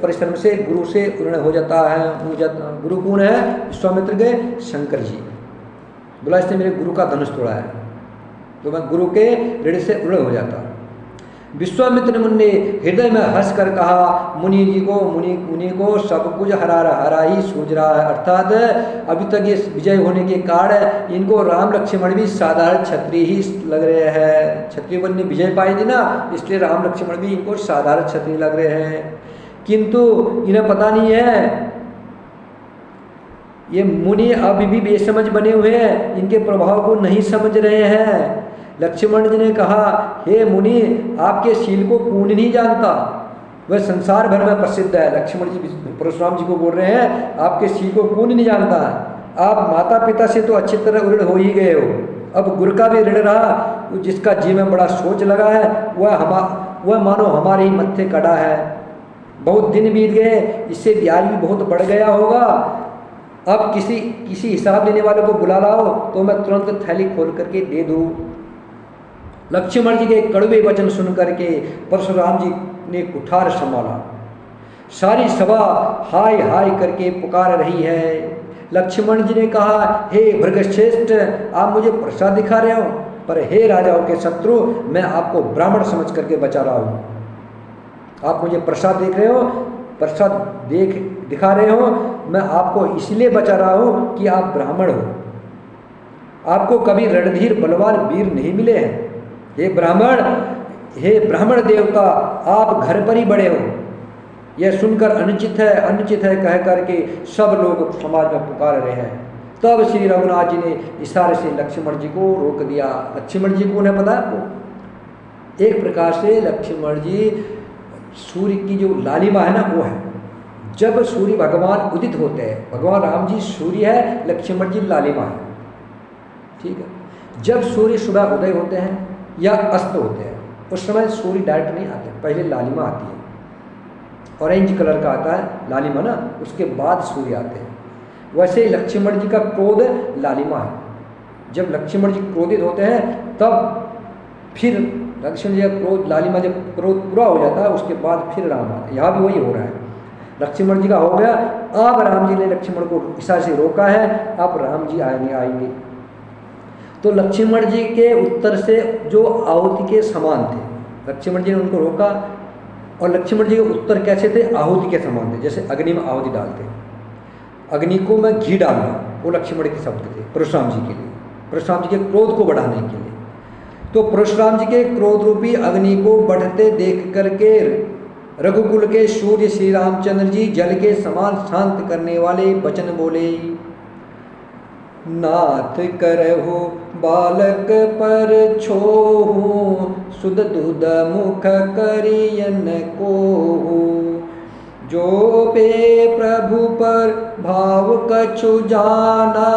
परिश्रम से गुरु से ऋण हो जाता है। गुरु कौन है? विश्वामित्र के शंकर जी। बोला इसने मेरे गुरु का धनुष तोड़ा है तो मैं गुरु के ऋण से ऋण हो जाता। विश्वामित्र मुनि ने हृदय में हंस कर कहा, मुनि को सब कुछ हरा ही सूझ रहा है, अर्थात अभी तक ये विजय होने के कारण इनको राम लक्ष्मण भी साधारण क्षत्रिय ही लग रहे हैं। क्षत्रिय बन ने विजय पाई थी ना, इसलिए राम लक्ष्मण भी इनको साधारण क्षत्रिय लग रहे हैं। किंतु इन्हें पता नहीं है ये मुनि अभी भी बेसमझ बने हुए हैं, इनके प्रभाव को नहीं समझ रहे हैं। लक्ष्मण जी ने कहा, हे मुनि आपके शील को कौन नहीं जानता, वह संसार भर में प्रसिद्ध है। लक्ष्मण जी परशुराम जी को बोल रहे हैं आपके शील को कौन नहीं जानता, आप माता पिता से तो अच्छी तरह ऋण हो ही गए हो, अब गुरु का भी ऋण रहा, जिसका जी में बड़ा सोच लगा है वह मानो हमारे ही मत्थे कड़ा है। बहुत दिन बीत गए, इससे ब्याज भी बहुत बढ़ गया होगा, अब किसी हिसाब देने वाले को बुला लाओ तो मैं तुरंत थैली खोल करके दे दूँ। लक्ष्मण जी के कड़वे वचन सुन करके परशुराम जी ने कुठार संभाला। सारी सभा हाय हाय करके पुकार रही है। लक्ष्मण जी ने कहा, हे भृगश्रेष्ठ आप मुझे प्रसाद दिखा रहे हो, पर हे राजाओं के शत्रु मैं आपको ब्राह्मण समझ करके बचा रहा हूँ। आप मुझे प्रसाद देख रहे हो, प्रसाद दिखा रहे हो, मैं आपको इसलिए बचा रहा हूँ कि आप ब्राह्मण हो, आपको कभी रणधीर बलवान वीर नहीं मिले हैं। हे ब्राह्मण देवता आप घर पर ही बड़े हो, यह सुनकर अनुचित है कह करके सब लोग समाज में पुकार रहे हैं। तब श्री रघुनाथ जी ने इशारे से लक्ष्मण जी को रोक दिया। लक्ष्मण जी कौन है पता है आपको? एक प्रकार से लक्ष्मण जी सूर्य की जो लालिमा है ना वो है। जब सूर्य भगवान उदित होते हैं, भगवान राम जी सूर्य है, लक्ष्मण जी लालिमा है, ठीक है। जब सूर्य सुबह उदय होते हैं या अस्त होते हैं उस समय सूर्य डायरेक्ट नहीं आते, पहले लालिमा आती है, ऑरेंज कलर का आता है लालिमा ना, उसके बाद सूर्य आते हैं। वैसे ही लक्ष्मण जी का क्रोध लालिमा है। जब लक्ष्मण जी क्रोधित होते हैं तब फिर लक्ष्मण जी का क्रोध लालिमा जब क्रोध पूरा हो जाता है उसके बाद फिर राम आता है। यहाँ भी वही हो रहा है, लक्ष्मण जी का हो गया, अब राम जी ने लक्ष्मण को इशारे से रोका है, अब राम जी आएंगे। तो लक्ष्मण जी के उत्तर से जो आहुति के समान थे, लक्ष्मण जी ने उनको रोका, और लक्ष्मण जी के उत्तर कैसे थे? आहुति के समान थे, जैसे अग्नि में आहुति डालते, अग्नि को मैं घी डालूंगा, वो लक्ष्मण के शब्द थे परशुराम जी के लिए, परशुराम जी के क्रोध को बढ़ाने के लिए। तो परशुराम जी के क्रोध रूपी अग्नि को बढ़ते देख करके रघुकुल के सूर्य श्री रामचंद्र जी जल के समान शांत करने वाले वचन बोले, नाथ करहु बालक पर छोहु, सुध दुध मुख करियन कोहु, जो पे प्रभु पर भाव कछु जाना,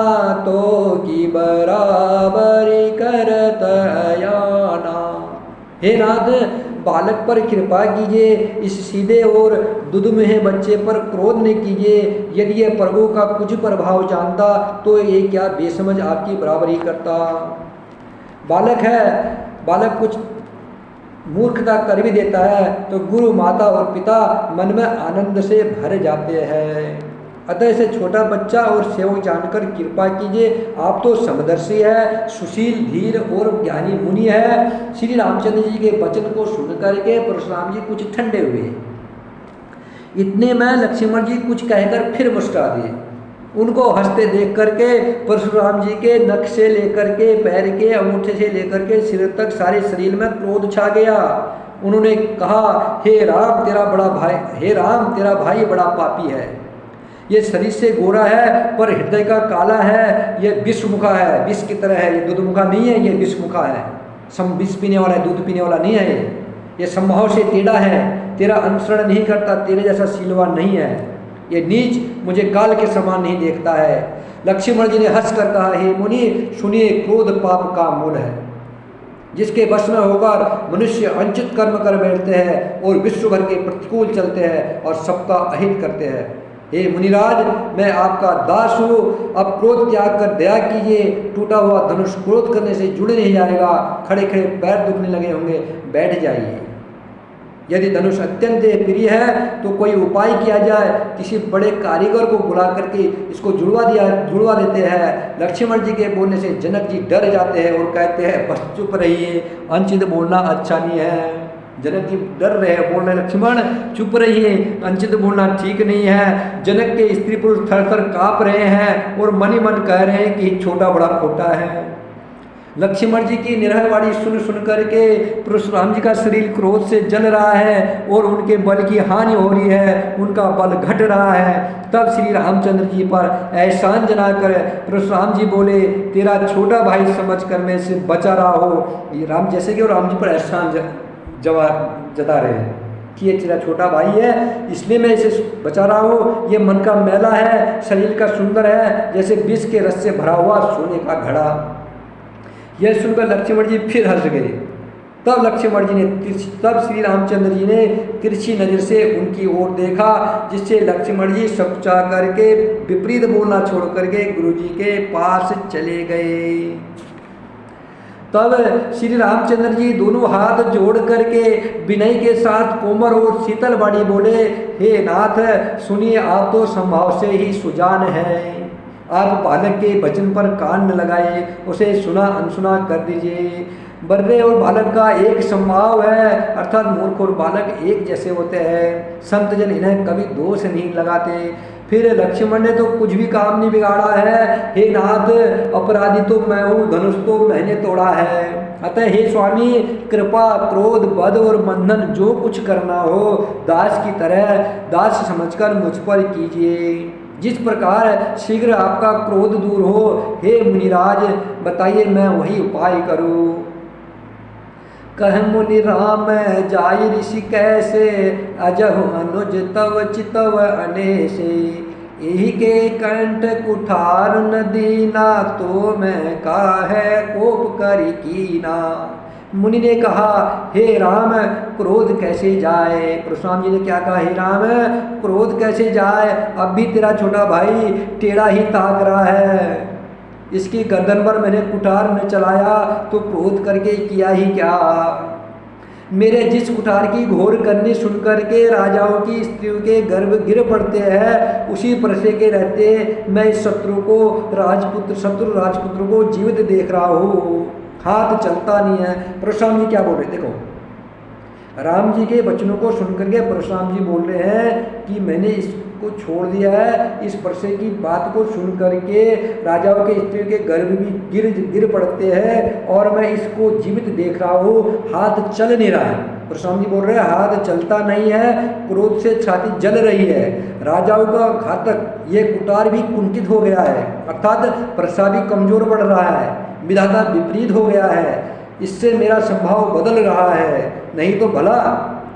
तो की बराबरी करत अयाना। हे नाथ बालक पर कृपा कीजिए, इस सीधे और दुधमुहे बच्चे पर क्रोध न कीजिए। यदि ये प्रभु का कुछ प्रभाव जानता तो ये क्या बेसमझ आपकी बराबरी करता। बालक है, बालक कुछ मूर्खता कर भी देता है तो गुरु माता और पिता मन में आनंद से भर जाते हैं। अतः इसे छोटा बच्चा और सेवक जानकर कृपा कीजिए। आप तो समदर्शी है, सुशील, धीर और ज्ञानी मुनि है। श्री रामचंद्र जी के वचन को सुन करके परशुराम जी कुछ ठंडे हुए। इतने में लक्ष्मण जी कुछ कहकर फिर मुस्कुरा दिए। उनको हंसते देख करके परशुराम जी के नख से लेकर के पैर के अंगूठे से लेकर के सिर तक सारे शरीर में क्रोध छा गया। उन्होंने कहा, हे राम तेरा भाई बड़ा पापी है। ये शरीर से गोरा है पर हृदय का काला है। ये विषमुखा है, विष की तरह है। ये दूधमुखा नहीं है, ये विषमुखा है। विष पीने वाला है, दूध पीने वाला नहीं है। ये संभाव से टेढ़ा है, तेरा अनुसरण नहीं करता, तेरे जैसा शीलवान नहीं है। ये नीच मुझे काल के समान नहीं देखता है। लक्ष्मण जी ने हंस कर कहा, हे मुनि सुनिए, क्रोध पाप का मूल है। जिसके वश में होकर मनुष्य अनुचित कर्म कर बैठते हैं और विश्व भर के प्रतिकूल चलते हैं और सबका अहित करते हैं। हे मुनिराज, मैं आपका दास हूँ, अब क्रोध त्याग कर दया कीजिए। टूटा हुआ धनुष क्रोध करने से जुड़ नहीं जाएगा, खड़े खड़े पैर दुखने लगे होंगे, बैठ जाइए। यदि धनुष अत्यंत प्रिय है तो कोई उपाय किया जाए, किसी बड़े कारीगर को बुला करके इसको जुड़वा देते हैं। लक्ष्मण जी के बोलने से जनक जी डर जाते हैं और कहते हैं बस चुप रहिए, अनुचित बोलना अच्छा नहीं है। जनक जी डर रहे हैं, बोल रहे लक्ष्मण चुप रहिए, अनुचित बोलना ठीक नहीं है। जनक के स्त्री पुरुष थर थर काँप रहे हैं और मन ही मन कह रहे हैं कि छोटा बड़ा खोटा है। लक्ष्मण जी की निरहवाणी सुन करके परशुराम जी का शरीर क्रोध से जल रहा है और उनके बल की हानि हो रही है, उनका बल घट रहा है। तब श्री रामचंद्र जी पर एहसान जनाकर परशुराम जी बोले, तेरा छोटा भाई समझकर मैं इसे बचा रहा हो। ये राम जैसे कि राम जी पर एहसान जवाब जता रहे हैं कि ये तेरा छोटा भाई है, इसलिए मैं इसे बचा रहा हूँ। ये मन का मैला है, शरीर का सुंदर है, जैसे विष के रस से भरा हुआ सोने का घड़ा। यह सुनकर लक्ष्मण जी फिर हंस गए। तब श्री रामचंद्र जी ने तिरछी नजर से उनकी ओर देखा, जिससे लक्ष्मण जी सकुचा करके विपरीत बोलना छोड़ करके गुरु जी के पास चले गए। तब श्री रामचंद्र जी दोनों हाथ जोड़ करके विनय के साथ कोमल और शीतल वाणी बोले, हे नाथ सुनिए, आप तो स्वभाव से ही सुजान हैं। आप बालक के वचन पर कान न लगाए, उसे सुना अनसुना कर दीजिए। बर्रे और बालक का एक स्वभाव है, अर्थात मूर्ख और बालक एक जैसे होते हैं। संत जन इन्हें कभी दोष नहीं लगाते। फिर लक्ष्मण ने तो कुछ भी काम नहीं बिगाड़ा है। हे नाथ, अपराधी तो मैं हूँ, धनुष तो मैंने तोड़ा है। अतः हे स्वामी, कृपा क्रोध बध और बंधन जो कुछ करना हो दास की तरह दास समझकर मुझ पर कीजिए। जिस प्रकार शीघ्र आपका क्रोध दूर हो, हे मुनिराज बताइए मैं वही उपाय करूं। कह मुनि राम जाय ऋषि कैसे, अजहु अनुज तव चितव अनेसे। यही के कंठ कुठार न दीना, तो मैं काहे कोप करी कीना। मुनि ने कहा, हे राम क्रोध कैसे जाए। परशुराम जी ने क्या कहा, हे राम क्रोध कैसे जाए, अब भी तेरा छोटा भाई टेढ़ा ही ताक रहा है। इसकी गर्दन पर मैंने कुठार न चलाया तो क्रोध करके किया ही क्या। मेरे जिस कुठार की घोर करनी सुन करके राजाओं की स्त्रियों के गर्भ गिर पड़ते हैं, उसी परसे के रहते मैं इस शत्रु राजपुत्र को जीवित देख रहा हूँ। हाथ चलता नहीं है। परशुराम जी क्या बोल रहे, देखो राम जी के वचनों को सुनकर के परशुराम जी बोल रहे हैं कि मैंने इसको छोड़ दिया है। इस परसे की बात को सुन करके राजाओं के स्त्रियों के गर्भ भी गिर पड़ते हैं और मैं इसको जीवित देख रहा हूँ, हाथ चल नहीं रहा है। परशुराम जी बोल रहे हैं हाथ चलता नहीं है, क्रोध से छाती जल रही है। राजाओं का घातक ये कुठार भी कुंठित हो गया है, अर्थात परसा भी कमजोर पड़ रहा है, विधाता विपरीत हो गया है। इससे मेरा स्वभाव बदल रहा है, नहीं तो भला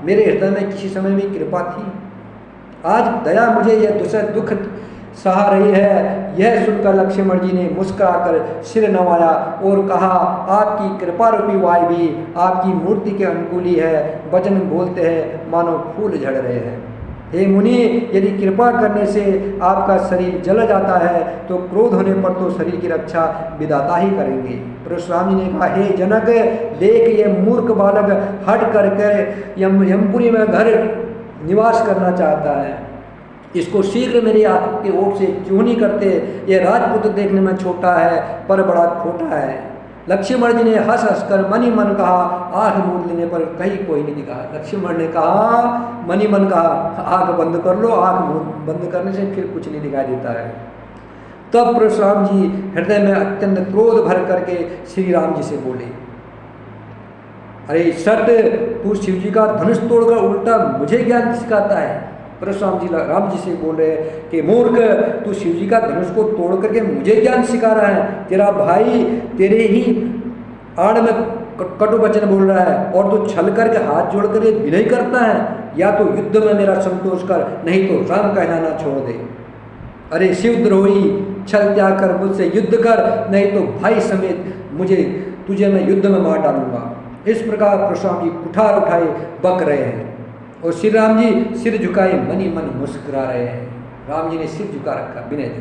मेरे हृदय में किसी समय में कृपा थी। आज दया मुझे यह दुख सहा रही है। यह सुनकर लक्ष्मण जी ने मुस्कुराकर सिर नवाया और कहा, आपकी कृपा रूपी वायु भी आपकी मूर्ति के अनुकूल ही है। वचन बोलते हैं मानो फूल झड़ रहे हैं। हे मुनि, यदि कृपा करने से आपका शरीर जल जाता है तो क्रोध होने पर तो शरीर की रक्षा विधाता ही करेंगे। परशुराम जी ने कहा, हे जनक, देख ये मूर्ख बालक हट करके यमपुरी में घर निवास करना चाहता है। इसको शीघ्र मेरी आपके ओट से क्यों नहीं करते। ये राजपुत्र देखने में छोटा है पर बड़ा खोटा है। लक्ष्मण जी ने हंस हंस कर मन ही मन कहा, आँख मूंद लेने पर कहीं कोई नहीं दिखा। लक्ष्मण ने कहा, मन ही मन कहा, आँख बंद कर लो। आँख बंद करने से फिर कुछ नहीं दिखाई देता है। तब परशुराम जी हृदय में अत्यंत क्रोध भर करके श्री राम जी से बोले, अरे सट, तू शिव जी का धनुष तोड़कर उल्टा मुझे ज्ञान सिखाता है। परशुराम जी राम जी से बोल रहे हैं कि मूर्ख, तू शिव जी का धनुष को तोड़ करके मुझे ज्ञान सिखा रहा है। तेरा भाई तेरे ही आड़ में कटु वचन बोल रहा है और तू छल करके हाथ जोड़ कर विनय करता है। या तो युद्ध में मेरा संतोष कर, नहीं तो राम कहलाना छोड़ दे। अरे शिव द्रोही, छल त्याग कर मुझसे युद्ध कर, नहीं तो भाई समेत तुझे मैं युद्ध में मार डालूंगा। इस प्रकार परशुराम जी कुठार उठाए बक रहे हैं और श्री राम जी सिर झुकाए मन ही मन मुस्कुरा रहे हैं। राम जी ने सिर झुका रखा विनय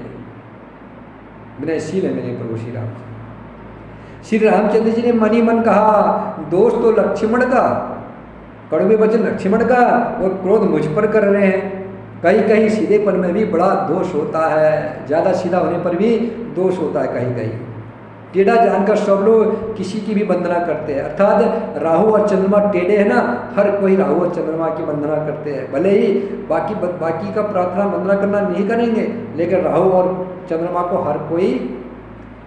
विनयशील है मेरे प्रभु श्री राम जी। श्री रामचंद्र जी ने मन ही मन कहा, दोष तो लक्ष्मण का, कड़वे वचन लक्ष्मण का और क्रोध मुझ पर कर रहे हैं। कहीं कहीं सीधेपन में भी बड़ा दोष होता है, ज़्यादा सीधा होने पर भी दोष होता है। कहीं कहीं टेढ़ा जानकर सब लोग किसी की भी वंदना करते हैं, अर्थात राहु और चंद्रमा टेढ़े हैं ना, हर कोई राहु और चंद्रमा की वंदना करते हैं। भले ही बाकी का प्रार्थना वंदना करना नहीं करेंगे, लेकिन राहु और चंद्रमा को हर कोई,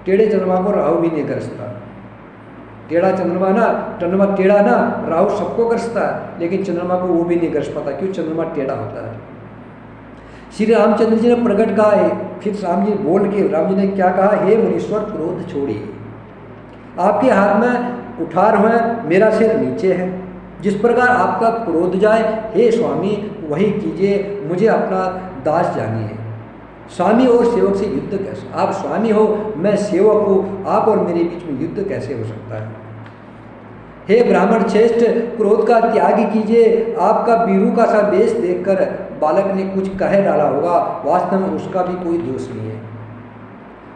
टेढ़े चंद्रमा को राहु भी नहीं करता। टेढ़ा चंद्रमा ना, चंद्रमा टेढ़ा ना, राहु सबको करता है, लेकिन चंद्रमा को वो भी नहीं कर पाता, क्यों? चंद्रमा टेढ़ा होता है। श्री रामचंद्र जी ने प्रकट कहा है, फिर राम जी बोल के राम जी ने क्या कहा, हे मुनीश्वर क्रोध छोड़िए, आपके हाथ में कुठार है, मेरा सिर नीचे है, जिस प्रकार आपका क्रोध जाए हे स्वामी वही कीजिए, मुझे अपना दास जानिए। स्वामी और सेवक से युद्ध कैसे? आप स्वामी हो, मैं सेवक हूँ, आप और मेरे बीच में युद्ध कैसे हो सकता है? हे ब्राह्मण श्रेष्ठ, क्रोध का त्याग कीजिए। आपका बीरू का सा वेश देखकर बालक ने कुछ कह डाला होगा, वास्तव में उसका भी कोई दोष नहीं है।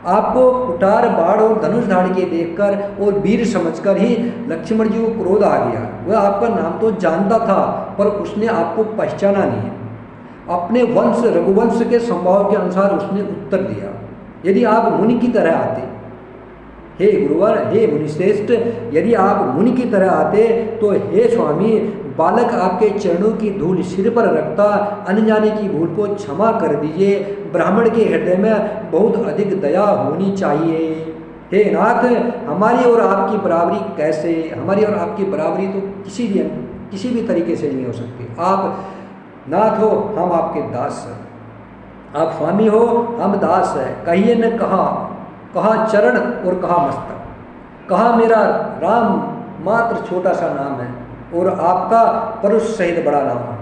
आपको कुठार बाण और धनुष धाड़ के देखकर और वीर समझकर ही लक्ष्मण जी को क्रोध आ गया। वह आपका नाम तो जानता था, पर उसने आपको पहचाना नहीं है। अपने वंश रघुवंश के स्वभाव के अनुसार उसने उत्तर दिया, यदि आप मुनि की तरह आते, हे गुरुवर, हे मुनिश्रेष्ठ, यदि आप मुनि की तरह आते तो हे स्वामी, बालक आपके चरणों की धूल सिर पर रखता, अनजाने की भूल को क्षमा कर दीजिए। ब्राह्मण के हृदय में बहुत अधिक दया होनी चाहिए। हे नाथ, हमारी और आपकी बराबरी कैसे? हमारी और आपकी बराबरी तो किसी भी तरीके से नहीं हो सकती। आप नाथ हो, हम आपके दास हैं, आप स्वामी हो, हम दास हैं। कहिए न कहा चरण और कहा मस्तक, कहा मेरा राम मात्र छोटा सा नाम है और आपका परुष सहित बड़ा नाम है।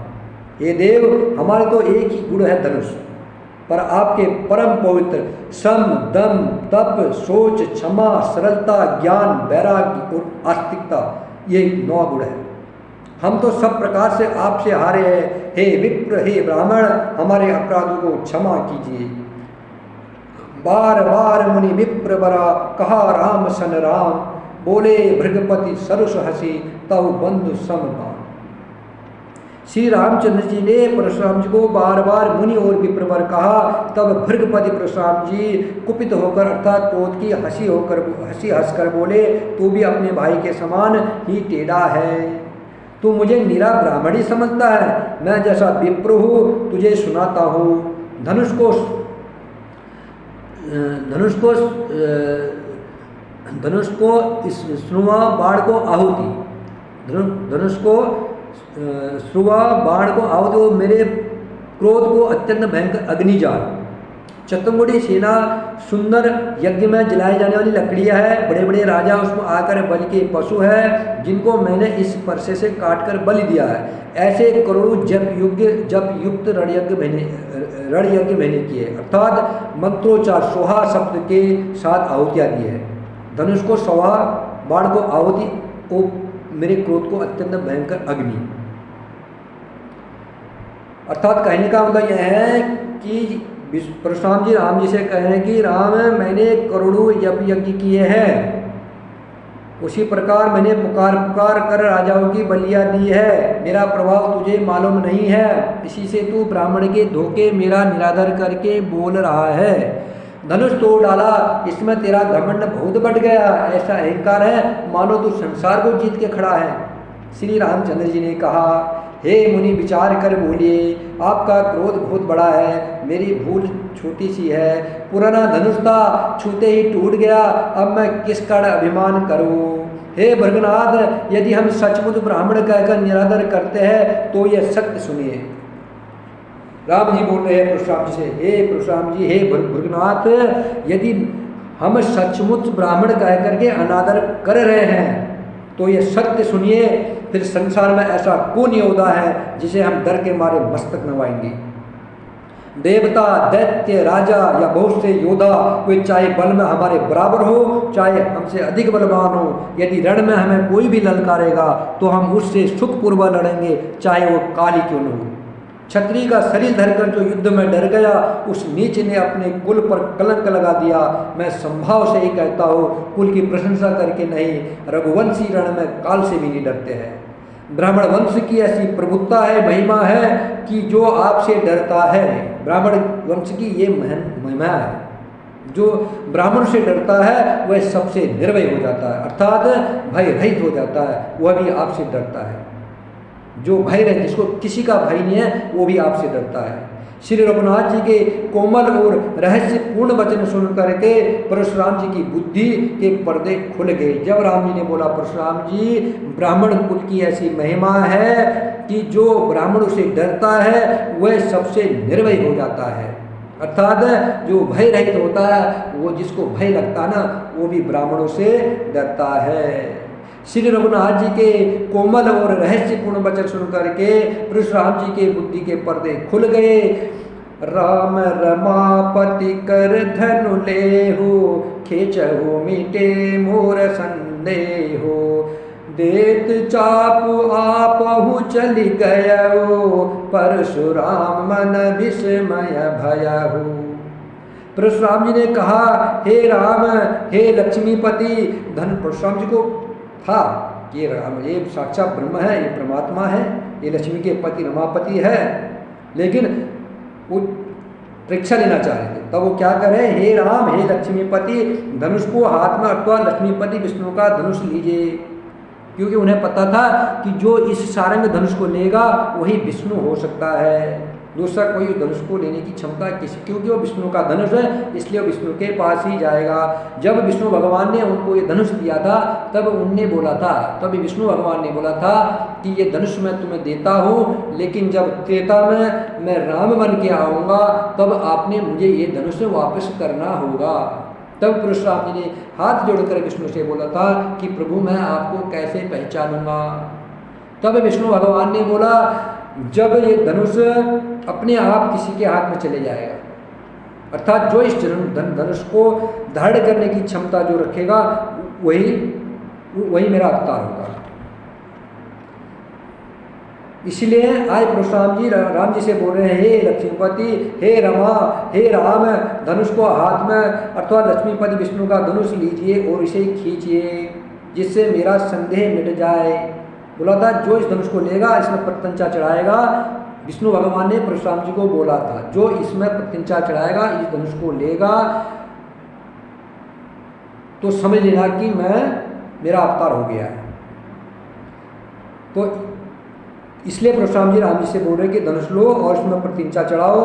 हे देव, हमारे तो एक ही गुण है धनुष, पर आपके परम पवित्र सम दम तप सोच क्षमा सरलता ज्ञान वैराग्य और आस्तिकता, ये 9 गुण है। हम तो सब प्रकार से आपसे हारे हैं। हे विप्र, हे ब्राह्मण, हमारे अपराधों को क्षमा कीजिए। बार बार मुनि विप्र बरा, कहा राम सन राम, बोले भृगपति सरुष हसी, तव बंधु सम बाण। श्री रामचंद्र जी ने परशुराम जी को बार बार मुनि और विप्र बर कहा। तब भृगपति परशुराम जी कुपित होकर अर्थात क्रोध की हंसी हंसकर बोले, तू भी अपने भाई के समान ही टेढ़ा है। तू मुझे निरा ब्राह्मण ही समझता है। मैं जैसा विप्र हूँ तुझे सुनाता हूँ। धनुष को श्रुवा बाण को आहुति, धनुष को श्रुवा बाण को आहुति, वो मेरे क्रोध को अत्यंत भयंकर अग्निजाल। चतुर्मुड़ी सेना सुंदर यज्ञ में जलाई जाने वाली लकड़ियां है। बड़े बड़े राजा उसमें आकर बलि के पशु है, जिनको मैंने इस परसे से काटकर बलि दिया है। ऐसे करोड़ों जप युक्त रण यज्ञ मैंने किए, अर्थात मंत्रोच्चार सोहा शब्द के साथ आहुतियाँ दी है। धनुष को सोहा, बाण को आहुति, ओ मेरे क्रोध को अत्यंत भयंकर अग्नि। अर्थात कहने का मतलब यह है कि परशुराम जी राम जी से कह रहे हैं कि राम, मैंने करोड़ों यज्ञ किए हैं, उसी प्रकार मैंने पुकार कर राजाओं की बलियां दी है। मेरा प्रभाव तुझे मालूम नहीं है, इसी से तू ब्राह्मण के धोखे मेरा निरादर करके बोल रहा है। धनुष तोड़ डाला, इसमें तेरा घमंड बहुत बढ़ गया, ऐसा अहंकार है मानो तू संसार को जीत के खड़ा है। श्री रामचंद्र जी ने कहा, हे मुनि विचार कर बोलिए, आपका क्रोध बहुत बड़ा है, मेरी भूल छोटी सी है। पुराना धनुष था, छूते ही टूट गया, अब मैं किस कारण अभिमान करूं। हे भृगनाथ, यदि हम सचमुच ब्राह्मण कहकर निरादर करते हैं तो यह सत्य सुनिए। राम जी बोल रहे हैं परशुराम जी से, हे परशुराम जी, हे भृगनाथ, यदि हम सचमुच ब्राह्मण कह करके अनादर कर रहे हैं तो यह सत्य सुनिए। फिर संसार में ऐसा कौन योद्धा है जिसे हम डर के मारे मस्तक नवाएंगे। देवता, दैत्य, राजा या बहुत से योद्धा, वे चाहे बल में हमारे बराबर हो, चाहे हमसे अधिक बलवान हो, यदि रण में हमें कोई भी ललकारेगा तो हम उससे सुखपूर्वक लड़ेंगे, चाहे वो काली क्यों न हो। क्षत्रिय का शरीर धरकर जो युद्ध में डर गया, उस नीच ने अपने कुल पर कलंक लगा दिया। मैं संभाव से ही कहता हूँ, कुल की प्रशंसा करके नहीं, रघुवंशी रण में काल से भी नहीं डरते हैं। ब्राह्मण वंश की ऐसी प्रभुत्ता है, महिमा है कि जो आपसे डरता है, ब्राह्मण वंश की ये महिमा है। जो ब्राह्मण से डरता है वह सबसे निर्भय हो जाता है, अर्थात भय रहित हो जाता है, वह भी आपसे डरता है। जो भय रहे, जिसको किसी का भय नहीं है, वो भी आपसे डरता है। श्री रघुनाथ जी के कोमल और रहस्यपूर्ण वचन सुन करके परशुराम जी की बुद्धि के पर्दे खुल गए। जब राम जी ने बोला, परशुराम जी, ब्राह्मण कुल की ऐसी महिमा है कि जो ब्राह्मण से डरता है वह सबसे निर्भय हो जाता है, अर्थात जो भय रहित होता है, वो जिसको भय लगता है ना, वो भी ब्राह्मणों से डरता है। श्री रघुनाथ जी के कोमल और रहस्यपूर्ण वचन सुन करके परशुराम जी के बुद्धि के पर्दे खुल गए। राम रमापति कर धनु लेहु, खेचहु मिटे मोर संदेहो, देत चापु आपहु चलि गयउ, परशुराम मन विस्मय भयहु। परशुराम जी ने कहा, हे राम, हे लक्ष्मीपति। धन परशुराम जी को था कि ये साक्षात ब्रह्म है, ये परमात्मा है, ये लक्ष्मी के पति रमापति है, लेकिन वो परीक्षा लेना चाह रहे थे। तब वो क्या करें, हे राम, हे लक्ष्मीपति, धनुष को हाथ में अथवा लक्ष्मीपति विष्णु का धनुष लीजिए, क्योंकि उन्हें पता था कि जो इस सारंग धनुष को लेगा वही विष्णु हो सकता है, दूसरा कोई धनुष को लेने की क्षमता किसी, क्योंकि वो विष्णु का धनुष है, इसलिए वो विष्णु के पास ही जाएगा। जब विष्णु भगवान ने उनको ये धनुष दिया था, तब उनने बोला था, तब विष्णु भगवान ने बोला था कि ये धनुष मैं तुम्हें देता हूँ, लेकिन जब त्रेता में मैं राम बन के आऊँगा तब आपने मुझे ये धनुष वापस करना होगा। तब परशुराम जी ने हाथ जोड़कर विष्णु से बोला था कि प्रभु, मैं आपको कैसे पहचानूंगा। तब विष्णु भगवान ने बोला, जब ये धनुष अपने आप किसी के हाथ में चले जाएगा, अर्थात जो इस धनुष को धारण करने की क्षमता जो रखेगा, वही मेरा अवतार होगा। इसलिए आज परशुराम जी राम जी से बोल रहे हैं, हे लक्ष्मीपति, हे रमा, हे राम, धनुष को हाथ में अथवा लक्ष्मीपति विष्णु का धनुष लीजिए और इसे खींचिए, जिससे मेरा संदेह मिट जाए। बोला था, जो इस धनुष को लेगा इसमें प्रत्यंचा चढ़ाएगा। विष्णु भगवान ने परशुराम जी को बोला था, जो इसमें प्रत्यंचा चढ़ाएगा, इस धनुष को लेगा, तो समझ लेना कि मेरा अवतार हो गया है। तो इसलिए परशुराम जी राम जी से बोल रहे कि धनुष लो और इसमें प्रतिंचा चढ़ाओ,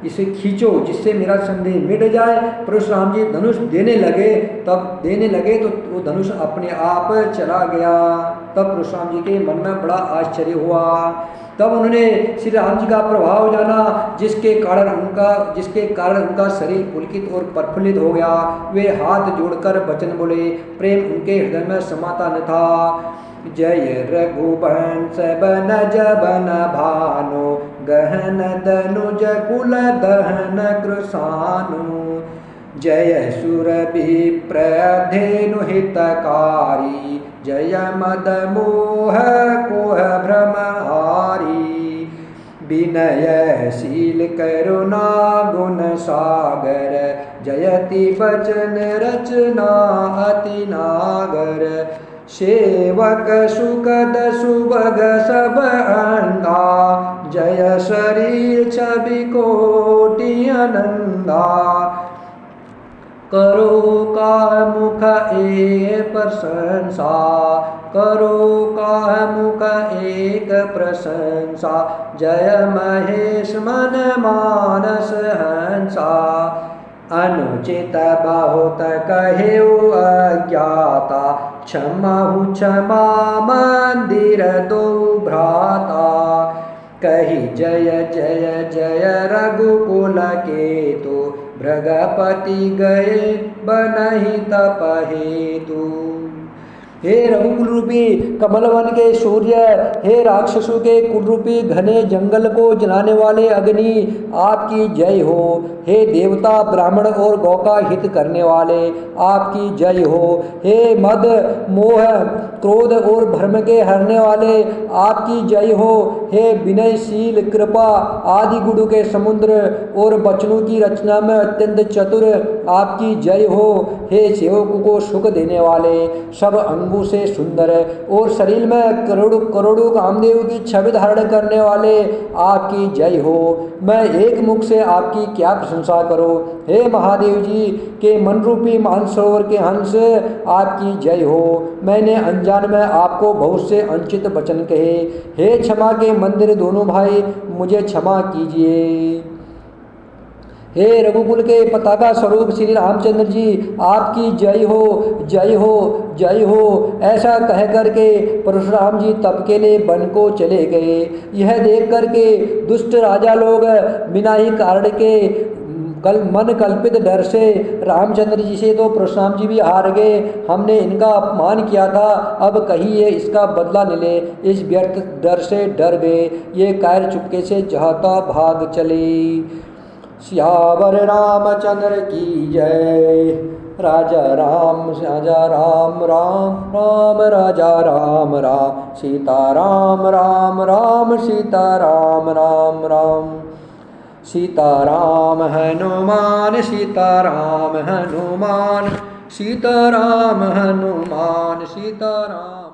इसे खींचो, जिससे मेरा संदेह मिट जाए। परशुराम जी धनुष देने लगे तो वो धनुष अपने आप चला गया। तब परशुराम जी के मन में बड़ा आश्चर्य हुआ। तब उन्होंने श्री राम जी का प्रभाव जाना, जिसके कारण उनका शरीर पुलकित और प्रफुल्लित हो गया। वे हाथ जोड़कर वचन बोले, प्रेम उनके हृदय में समाता न था। जय रघुवंश बनज बन भानु, गहन दनुज कुल दहन कृसानु। जय सुर विप्रधेनु हितकारी, जय मद मोह कोह भ्रमहारी। विनयशील करुणा गुण सागर, जयति वचन रचना अति नागर। सेवक सुखद सुभग सब अंगा, जय शरीर छवि कोटि आनंदा। करो का मुख एक प्रशंसा, करो का मुख एक प्रशंसा। जय महेश मन मानस हंसा, अनुचित बहुत कहेउ अज्ञाता। क्षमाहु क्षमा मंदिर दो भ्राता, कही जय जय जय रघुकुल केतु। भृगपति गए बनहि तप हेतु, हे रघुकुल रूपी कमल वन के सूर्य, हे राक्षसों के कुल रूपी घने जंगल को जलाने वाले अग्नि, आपकी जय हो। हे देवता ब्राह्मण और गौ का हित करने वाले, आपकी जय हो। हे मद मोह क्रोध और भ्रम के हरने वाले, आपकी जय हो। हे विनयशील कृपा आदि गुणों के समुद्र और वचनों की रचना में अत्यंत चतुर, आपकी जय हो। हे सेवकों को सुख देने वाले, सब अंगों से सुंदर और शरीर में करोड़ों करोड़ों कामदेव की छवि धारण करने वाले, आपकी जय हो। मैं एक मुख से आपकी क्या प्रशंसा करूं। हे महादेव जी के मन रूपी मानसरोवर के हंस, आपकी जय हो। मैंने अनजान में आपको बहुत से अनुचित वचन कहे। हे क्षमा के मंदिर दोनों भाई, मुझे क्षमा कीजिए। हे रघुकुल के पताका स्वरूप श्री रामचंद्र जी, आपकी जय हो, जय हो, जय हो। ऐसा कह करके परशुराम जी तप के लिए वन को चले गए। यह देख करके दुष्ट राजा लोग बिना ही कारण के मन कल्पित डर से रामचंद्र जी से तो परशुराम जी भी हार गए। हमने इनका अपमान किया था, अब कहीं ये इसका बदला ले ले, इस व्यर्थ डर से डर गए। ये कायर चुपके से चाहता भाग चले। सियावर रामचंद्र की जय। राजा राम राम राम राजा राम राम, सीता राम राम राम, सीता राम राम राम। सीता राम हनुमान, सीता राम हनुमान, सीता राम हनुमान, सीता राम।